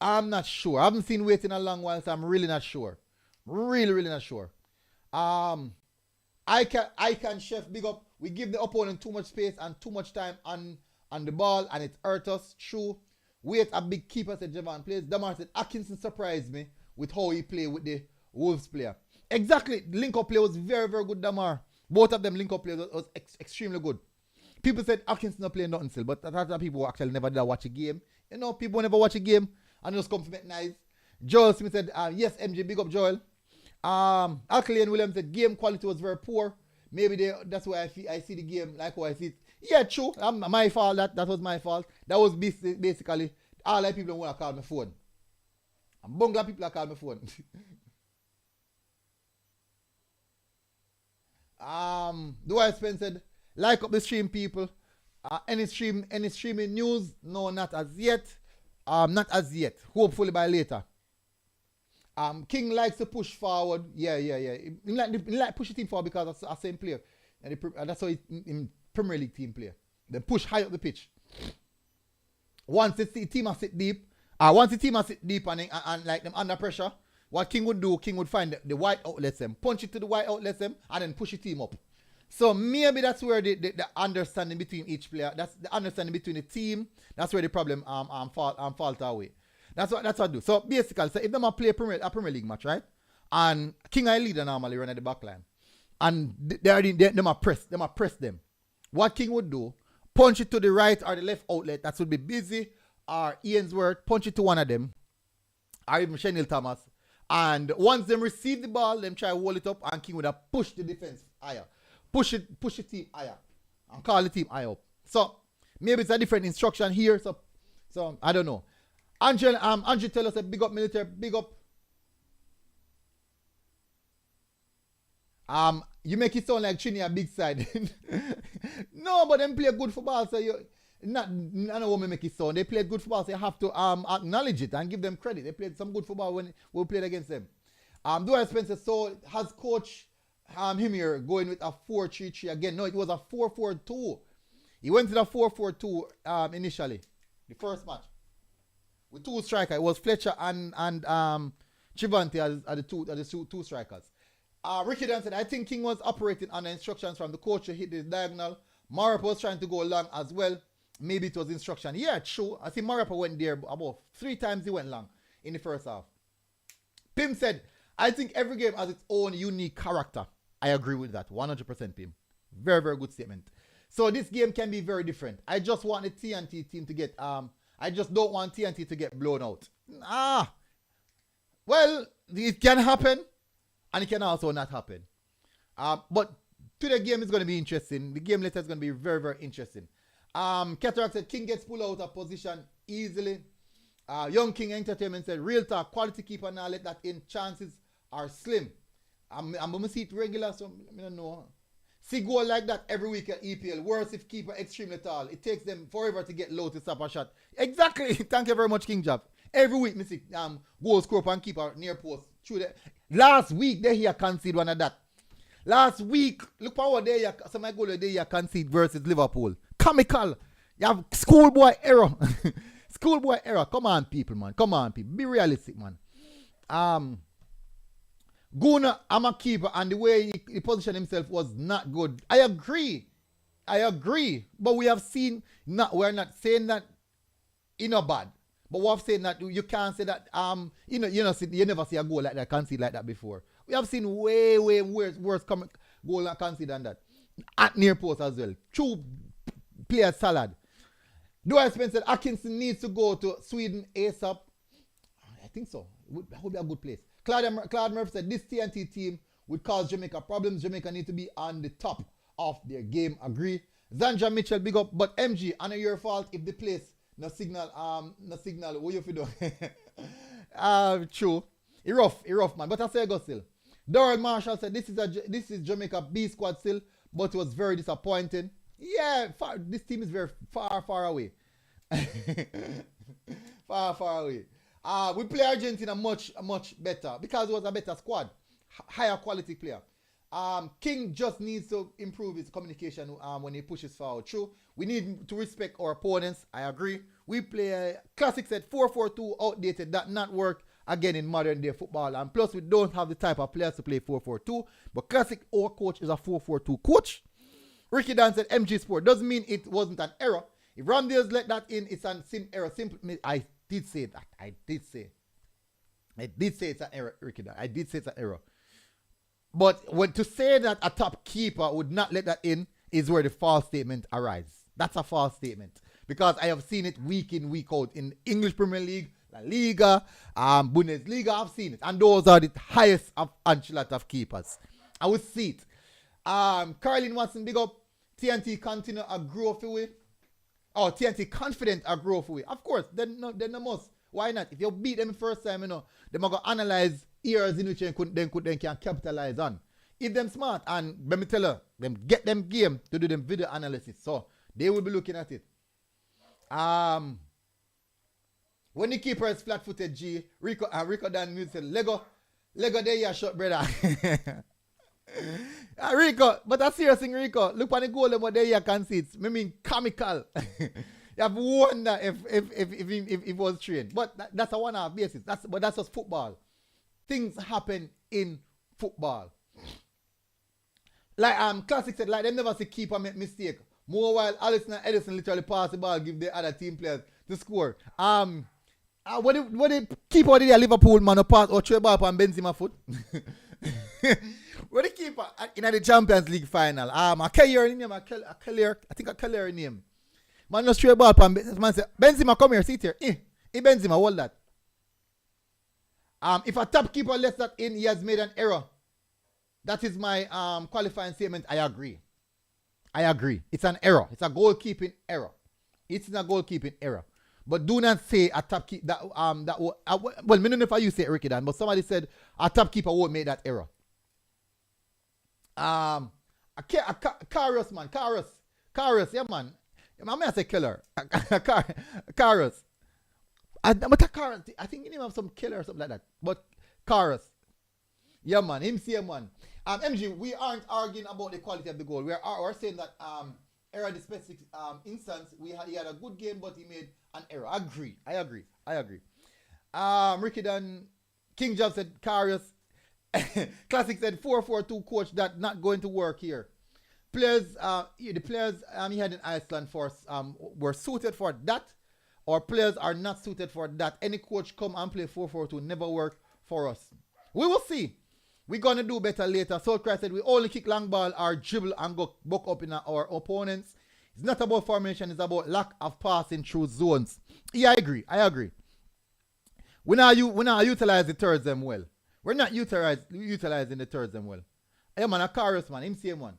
I'm not sure. I haven't seen weight in a long while, so I'm really not sure. Really not sure. I can chef big up. We give the opponent too much space and too much time on the ball, and it hurt us. True. Wait, a big keeper said Javon plays. Damar said Atkinson surprised me with how he played with the Wolves player. Exactly. Link up play was very, very good, Damar. Both of them link up play was extremely good. People said Atkinson not playing nothing still, but that's people who actually never did watch a game. You know, people who never watch a game and just come to make nice. Joel Smith said, yes, MJ, big up Joel. Alcali and Williams said game quality was very poor. Maybe that's why I see the game like how I see it. Yeah, true. My fault. That was my fault. That was basically all the people want to call my phone. I'm bungla people that call my phone. Dwight Spence said, like up the stream, people. Any streaming news? No, not as yet. Not as yet. Hopefully by later. King likes to push forward. Yeah. He like push the team forward because that's the same player. And that's how he's Premier League team player. They push high up the pitch. Once the team has sit deep, and like them under pressure, what King would do, King would find the wide outlets them, punch it to the wide outlets them, and then push the team up. So maybe that's where the understanding between each player, that's the understanding between the team, that's where the problem falter away. That's what I do. So basically, so if them play a Premier League match, right? And King I leader normally run at the back line. And they press them. What King would do, punch it to the right or the left outlet, that would be Busy or Ainsworth, punch it to one of them, or even Shenil Thomas. And once them receive the ball, them try to hold it up, and King would have pushed the defense higher. Push the team higher. And call the team higher up. So maybe it's a different instruction here. So I don't know. Andrew tell us a big up military, big up. You make it sound like Trini a big side. No, but them play good football, so you I don't want to make it sound. They played good football, so you have to acknowledge it and give them credit. They played some good football when we played against them. Dwight Spencer, so has coach Heimir going with a 4-3-3 again? No, it was a 4-4-2. He went to the 4-4-2 initially, the first match. With two strikers. It was Fletcher and Chivante as the two strikers. Ricky Dan said, I think King was operating under instructions from the coach to hit the diagonal. Marapa was trying to go long as well. Maybe it was instruction. Yeah, true. I think Marapa went there about 3 times he went long in the first half. Pim said, I think every game has its own unique character. I agree with that. 100% Pim. Very, very good statement. So this game can be very different. I just want the TNT team to get... I just don't want TNT to get blown out. Well, it can happen, and it can also not happen. But today's game is going to be interesting. The game later is going to be very, very interesting. Cataract said, King gets pulled out of position easily. Young King Entertainment said, real talk, quality keeper now let that in. Chances are slim. I'm going to see it regular, so I don't know. See goal like that every week at EPL. Worse if keeper extremely tall. It takes them forever to get low to stop a shot. Exactly. Thank you very much, King Job. Every week, me see goal score and keeper near post. Through the last week, they here concede one of that. Last week, look for what they some goal they here concede versus Liverpool. Comical. You have schoolboy error. Schoolboy error. Come on, people, man. Come on, people. Be realistic, man. Guna, I'm a keeper, and the way he positioned himself was not good. I agree. But we have seen, we're not saying that bad. But we have said that you can't say that, you never see a goal like that, concede like that before. We have seen way worse goal and concede than that. At near post as well. True player salad. Dwight Spencer said Atkinson needs to go to Sweden ASAP. I think so. That would be a good place. Claude Murphy said this TNT team would cause Jamaica problems. Jamaica need to be on the top of their game. Agree. Zanja Mitchell, big up. But MG, I know your fault if the place no signal. What you do? True. He rough man. But I say go still. Doral Marshall said this is Jamaica B squad still, but it was very disappointing. Yeah, this team is very far away. far away. We play Argentina much better because it was a better squad, higher quality player. King just needs to improve his communication when he pushes forward. True, we need to respect our opponents. I agree. We play classic set 4-4-2 outdated. That not work again in modern day football. And plus, we don't have the type of players to play 4-4-2. But classic, our coach is a 4-4-2 coach. Ricky Dan said MG Sport doesn't mean it wasn't an error. If Ramdale's let that in, it's a error. Simply, I did say that. I did say it's an error, Ricky Dan. I did say it's an error. But to say that a top keeper would not let that in is where the false statement arises. That's a false statement. Because I have seen it week in, week out. In English Premier League, La Liga, Bundesliga, I've seen it. And those are the highest of enchilada of keepers. I would see it. Carlin Watson, big up. TNT continue a growth away. Oh, TNT confident a growth away. Of course, then no must. Why not? If you beat them the first time, they're going to analyze areas in which they can capitalize on. If them smart, and let me tell you, them get them game to do them video analysis. So they will be looking at it. When the keeper is flat-footed, Rico Dan Mute said, Lego there you shot, brother. Rico, but that's serious thing, Rico. Look on the goal what there you can see. I mean, comical. You have wonder if it was trained. But that's a one-half basis. But that's just football. Things happen in football. Like Classic said, like they never see keeper make mistake. More while Alisson and Edison literally pass the ball, give the other team players to score. What the keeper did at Liverpool man a pass or throw ball on Benzema foot? What the keeper in the Champions League final? A Keller name, I think a Keller name. Man just throw ball on Benzema. Man say, Benzema come here, sit here. Benzema, hold that. If a top keeper lets that in, he has made an error. That is my qualifying statement. I agree. It's an error. It's a goalkeeping error. It's a goalkeeping error. But do not say a top keeper that well, I don't know if you say it, Ricky Dan, but somebody said a top keeper won't make that error. Karius, man. Karius, yeah, man. I may say killer. Karius. But I think he name have some killer or something like that. But Karius. Yeah, man. Him see, man. MG, we aren't arguing about the quality of the goal. We're saying that error in the specific instance, he had a good game, but he made an error. I agree. Ricky Dan, King Job said, Karius. Classic said 4-4-2 coach, that not going to work here. Players, the players he had in Iceland were suited for that, or players are not suited for that. Any coach come and play 4-4-2 never work for us. We will see. We're going to do better later. Soulcry said we only kick long ball or dribble and go buck up in our opponents. It's not about formation. It's about lack of passing through zones. Yeah, I agree. We not utilize the thirds them well. We're not utilizing the thirds them well. Hey man, a Karius man, him same one.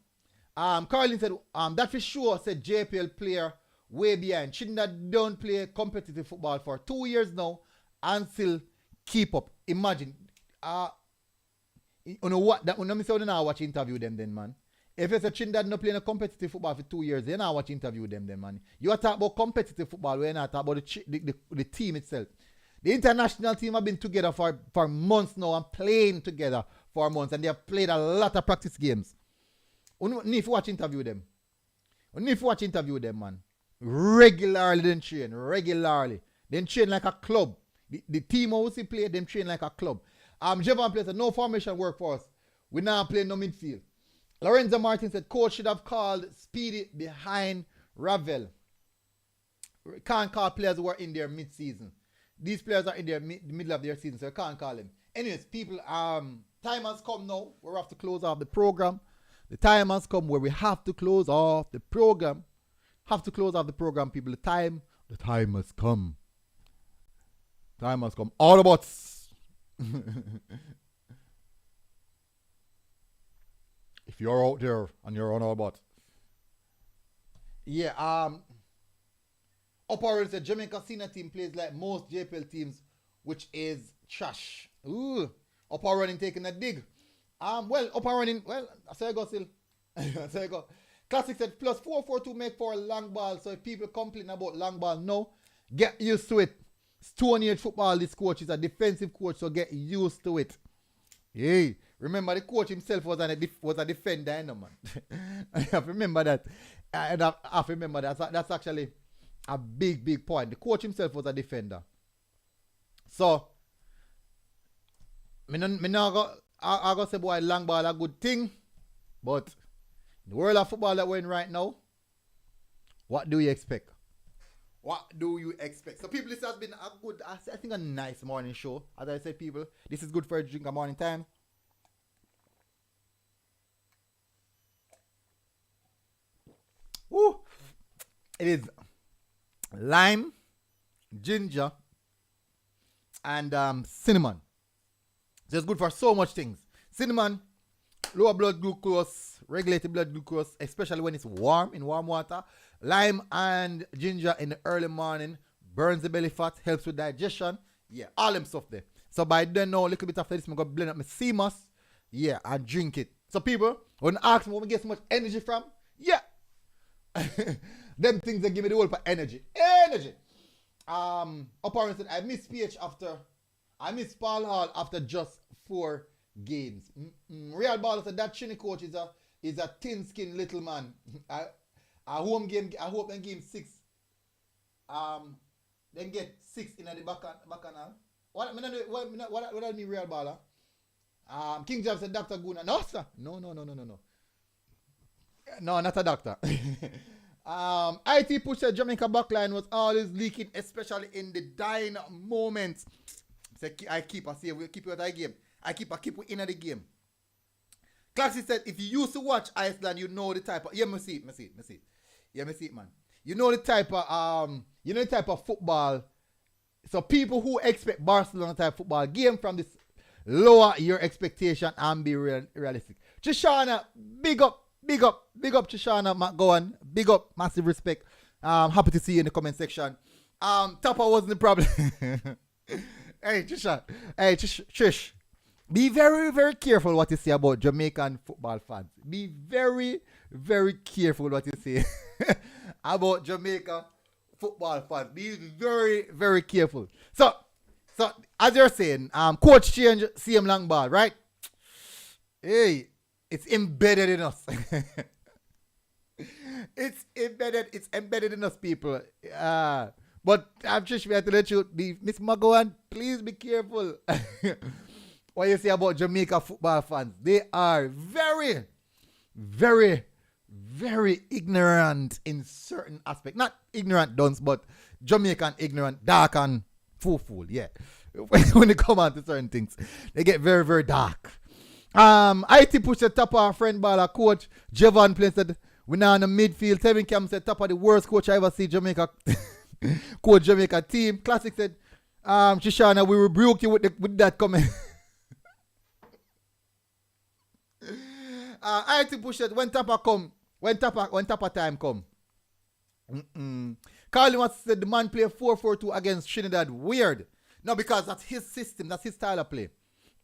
Carlin said that for sure said JPL player way behind. Shouldn't don't play competitive football for 2 years now and still keep up. Imagine. You know what? That when I say now watch interview them then, man. If it's a Trinidad not playing a competitive football for 2 years, then I watch interview them then, man. You are talking about competitive football, we're not talking about the team itself. The international team have been together for months now and playing together for months, and they have played a lot of practice games. You need to watch interview them. Man. Regularly, they train. They train like a club. The team who play, them train like a club. Jevan plays no formation work for us. We now play no midfield. Lorenzo Martin said coach should have called Speedy behind Ravel. Can't call players who are in their mid-season. These players are in their middle of their season, so you can't call them. Anyways, people, time has come now. We have to close off the program. The time has come where we have to close off the program. People. The time has come. Time has come. All the bots. If you're out there and you're on our bot. Yeah, Upper said Jamaica senior team plays like most JPL teams, which is trash. Ooh, Upper running taking a dig. Upper running, I say go still. Classic said plus 4-4-2 make for a long ball. So if people complain about long ball, no, get used to it. Stone Age football, this coach is a defensive coach, so get used to it. Hey, remember the coach himself was a defender, you know, man. I have to remember that. That's actually a big point. The coach himself was a defender. So, I go say, boy, long ball a good thing, but in the world of football that we're in right now, what do you expect? So people, this has been a good, I think a nice morning show. As I said, people, this is good for a drink at morning time. Woo. It is lime, ginger, and cinnamon. So it's good for so much things. Cinnamon, lower blood glucose, regulated blood glucose, especially when it's warm, in warm water. Lime and ginger in the early morning burns the belly fat, helps with digestion. Yeah, all them stuff there. So by then now, a little bit after this, I'm going to blend up my CMOS. Yeah, and drink it. So people, when ask me where I get so much energy from, yeah. Them things that give me the whole for energy. Energy. Apparently said I missed I missed Paul Hall after just 4 games. Real Baller said that Chini coach is a thin skinned little man. A home game, I hope in game 6. Then get 6 in the bacchanal. What I mean Real Baller? King James said Dr. Guna. No, sir. No. No, not a doctor. IT push said Jamaica backline was always leaking, especially in the dying moments. So I keep it at the game. I keep it in the game. Classy said if you used to watch Iceland, you know the type of me see it. Yeah, me see it, man. You know the type of football. So people who expect Barcelona type football game from this lower your expectation and be realistic. Chishana, big up Chishana McGowan. Big up, massive respect. Happy to see you in the comment section. Tapa wasn't the problem. Hey, Trisha. Hey, Trish. Be very, very careful what you say about Jamaican football fans. Be very, very careful what you say about Jamaica football fans. Be very, very careful. So as you're saying, coach change, CM long ball, right? Hey, it's embedded in us. It's embedded in us, people. But I'm just here to let you be, Miss Magowan, please be careful. What you say about Jamaica football fans? They are very, very, very ignorant in certain aspects. Not ignorant dunce, but Jamaican ignorant, dark and fool. Yeah. When they come on to certain things, they get very, very dark. IT push the top of our friend baller coach. Javon Place said, we're now in the midfield. Tevin Cam said, top of the worst coach I ever see Jamaica. Coach Jamaica team. Classic said, Shishana, we rebuke you with that comment. IT push it when Tapa time come. Carly said the man play 4-4-2 against Trinidad. Weird. No, because that's his system, that's his style of play.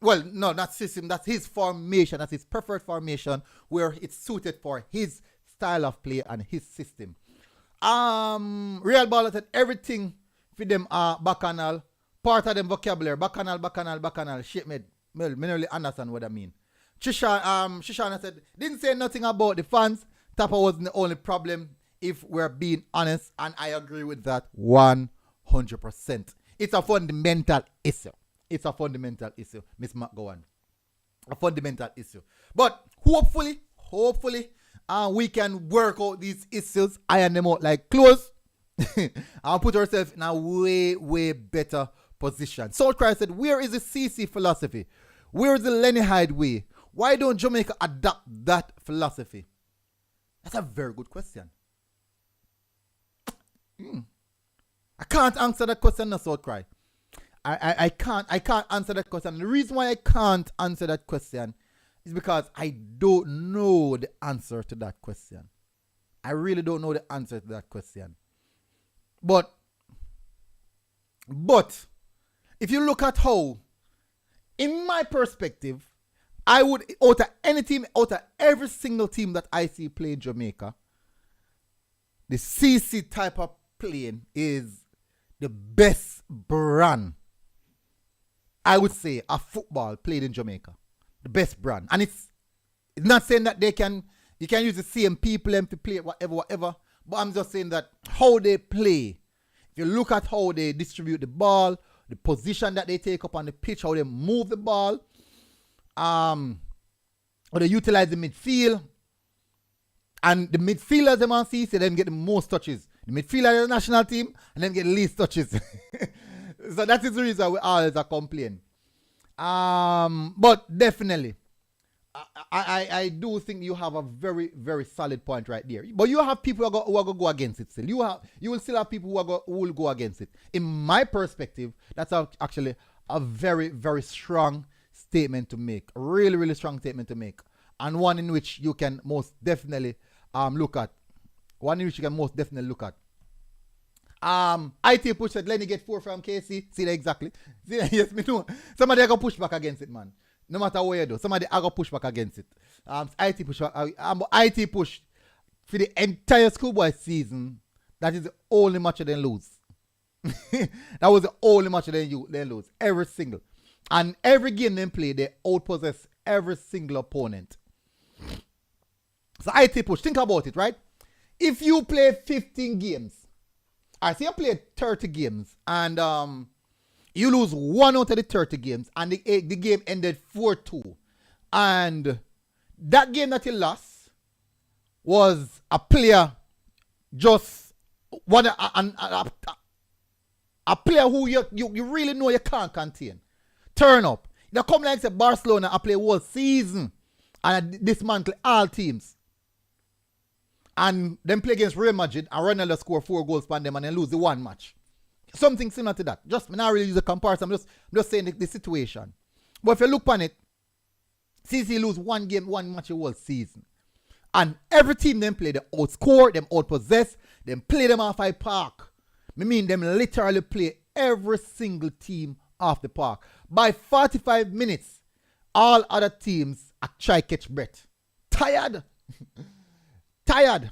Well, no, not system, that's his formation, that's his preferred formation where it's suited for his style of play and his system. Real Baller said everything for them bacchanal, part of them vocabulary, bacchanal, shit me really understand what I mean. Shishana said, didn't say nothing about the fans. Tapa wasn't the only problem if we're being honest, and I agree with that 100%. It's a fundamental issue. It's a fundamental issue, Miss McGowan. A fundamental issue. But hopefully, we can work out these issues, iron them out like clothes, and put ourselves in a way, way better position. Soul Christ said, where is the CC philosophy? Where is the Lenny Hyde way? Why don't Jamaica adopt that philosophy? That's a very good question. I can't answer that question, no, Soul Cry. I can't answer that question. The reason why I can't answer that question is because I don't know the answer to that question. I really don't know the answer to that question. But if you look at how, in my perspective, I would, out of any team, out of every single team that I see play in Jamaica, the CC type of playing is the best brand, I would say, of football played in Jamaica. The best brand. And it's not saying that you can use the same people to play whatever. But I'm just saying that how they play, if you look at how they distribute the ball, the position that they take up on the pitch, how they move the ball, how they utilize the midfield, and the midfielders them on CC, them get the most touches. The midfielder of the national team, and then get the least touches. So that is the reason we always are complaining. But definitely, I do think you have a very, very solid point right there. But you have people who are going to go against it still. You will still have people who will go against it. In my perspective, that's actually a very, very strong statement to make. A really, really strong statement to make. And one in which you can most definitely look at. One in which you can most definitely look at. IT push said Lenny get 4 from KC. See that exactly. See that? Yes, me know. Somebody go push back against it, man. No matter what you do, somebody I go push back against it. IT push. IT push for the entire schoolboy season. That is the only match they lose. That was the only match they lose. Every single. And every game they play, they outpossess every single opponent. So IT push. Think about it, right? If you play 15 games, I say you play 30 games, and you lose 1 out of the 30 games, and the game ended 4-2. And that game that you lost was a player just one a player who you really know you can't contain. Turn up. They come like say Barcelona, I play whole season and dismantle all teams. And then play against Real Madrid and Ronaldo score 4 goals for them and then lose the one match. Something similar to that. Just not really use a comparison. I'm just saying the situation. But if you look on it, CC lose 1 game, 1 match the whole season. And every team them play, they outscore, them outpossess, them play them off a park. I mean, them literally play every single team off the park. By 45 minutes, all other teams are try catch breath. Tired. Tired.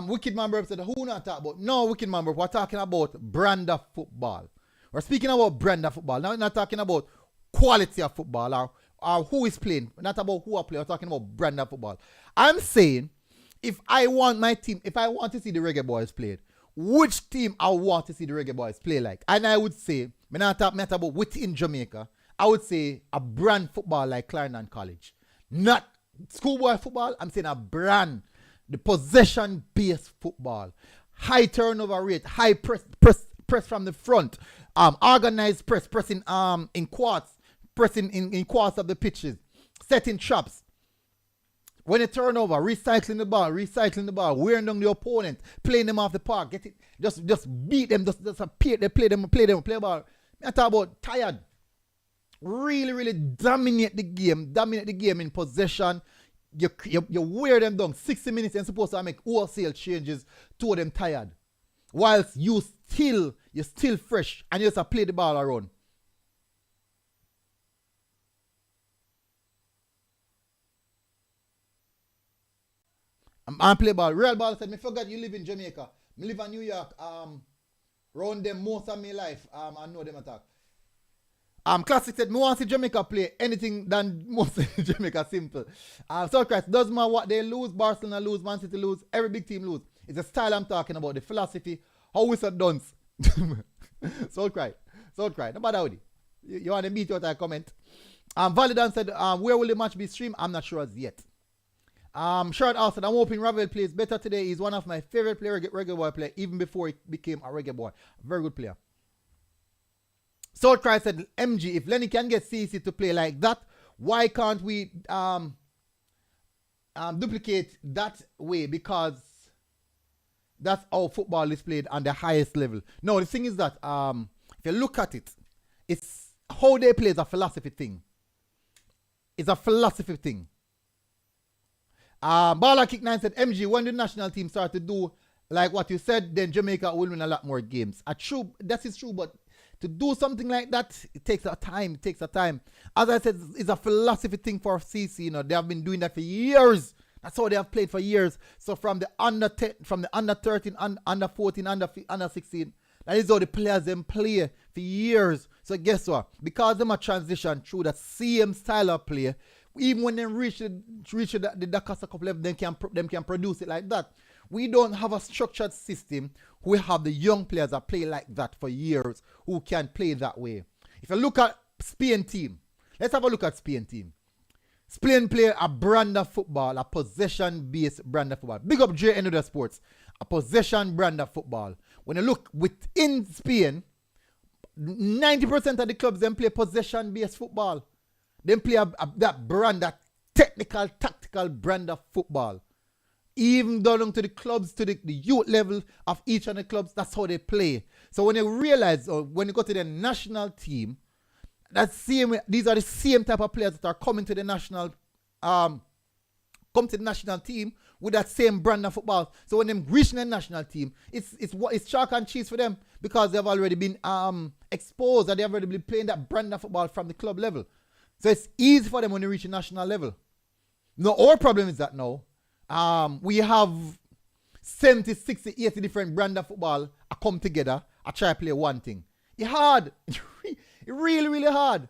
Wicked Man Bro said, who not talk about? No, Wicked Man Bro, we're talking about brand of football. We're speaking about brand of football. Now we're not talking about quality of football or who is playing. Not about who are playing. We're talking about brand of football. I'm saying, if I want my team, if I want to see the Reggae Boyz played, which team I want to see the Reggae Boyz play like? And I would say, I'm not talking about within Jamaica, I would say a brand football like Clarendon College. Not schoolboy football, I'm saying a brand. The possession-based football, high turnover rate, high press from the front, organized pressing in quarts, pressing in quarts of the pitches, setting traps. When you turn over, recycling the ball, wearing down the opponent, playing them off the park, get it, just beat them, just appear, they play the ball. I talk about tired. Really, really dominate the game in possession. You wear them down 60 minutes and supposed to make wholesale changes to them tired. Whilst you're still fresh and you just play the ball around. I play ball. Real ball said, me forgot you live in Jamaica. Me live in New York. Round them most of my life. I know them attack. Classic said, me want to see Jamaica play anything than most Jamaica simple. So Christ, doesn't matter what they lose, Barcelona lose, Man City lose, every big team lose. It's the style I'm talking about, the philosophy, how we said dance. So Christ. No matter how you want to beat what I comment. Validan said, where will the match be streamed? I'm not sure as yet. Short also, I'm hoping Ravel plays better today. He's one of my favorite reggae boy player, even before he became a reggae boy. Very good player. Soul Cry said, MG, if Lenny can get CC to play like that, why can't we duplicate that way? Because that's how football is played on the highest level. No, the thing is that if you look at it, it's how they play is a philosophy thing. It's a philosophy thing. Bala Kick 9 said, MG, when the national team start to do like what you said, then Jamaica will win a lot more games. True, that is true, but to do something like that, it takes a time. As I said, it's a philosophy thing for CC. You know, they have been doing that for years. That's how they have played for years. So from the under 13, under 14, under 16, that is how the players them play for years. So guess what? Because them a transition through that same style of play, even when they reach the Dakar Cup level, them can produce it like that. We don't have a structured system. We have the young players that play like that for years who can play that way. If you look at Spain team, let's have a look at Spain team. Spain play a brand of football, a possession-based brand of football. Big up JN Other Sports, a possession brand of football. When you look within Spain, 90% of the clubs them play possession-based football. They play that brand, that technical, tactical brand of football. Even down to the clubs, to the youth level of each of the clubs, that's how they play. So when you realize, or when you go to the national team, these are the same type of players that are coming to the national team with that same brand of football. So when they reach the national team, it's chalk and cheese for them because they've already been exposed and they've already been playing that brand of football from the club level. So it's easy for them when they reach the national level. Now, our problem is that now, we have 70, 60, 80 different brand of football come together and try to play one thing. It's hard. It's really, really hard.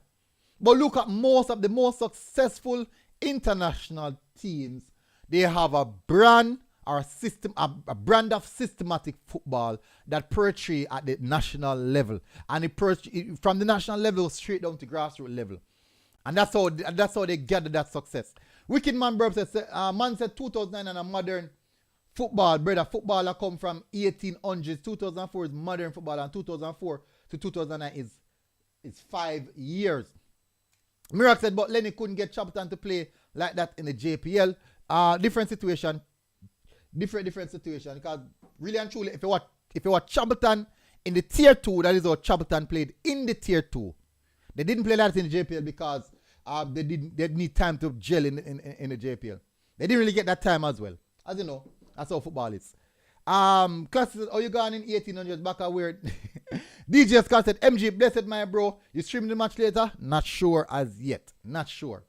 But look at most of the most successful international teams. They have a brand or a brand of systematic football that portray at the national level. And it from the national level straight down to grassroots level. And that's how they gather that success. Wicked Man Burp says, man said 2009 and a modern football, brother. Footballer come from 1800s. 2004 is modern football, and 2004 to 2009 is 5 years. Mirak said, but Lenny couldn't get Chapton to play like that in the JPL. Different situation. Different situation. Because really and truly, if you watch Chapton in the tier 2, that is how Chapton played in the tier 2. They didn't play that in the JPL because they need time to gel in the JPL. They didn't really get that time as well. As you know, that's how football is. Class says, oh, you gone in 1800s back a weird. DJ Scott said, MG, blessed my bro. You streaming the match later? Not sure as yet. Not sure.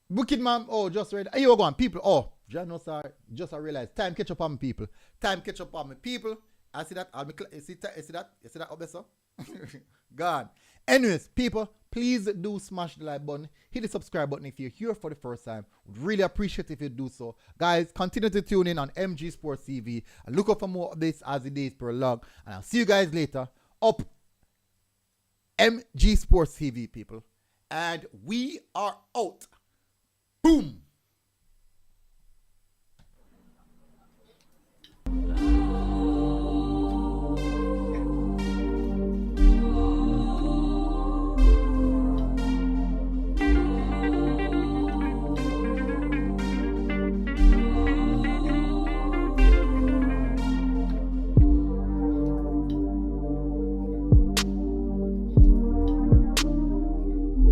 Wicked Man, oh, just read. Here you go on, people. Oh, just I realized. Time catch up on me, people. Time catch up on me, people. I see that. You see that up there, sir? God. Anyways, people, please do smash the like button. Hit the subscribe button if you're here for the first time. Would really appreciate if you do so. Guys, continue to tune in on MG Sports TV and look out for more updates as the days prolong. And I'll see you guys later up MG Sports TV, people. And we are out. Boom.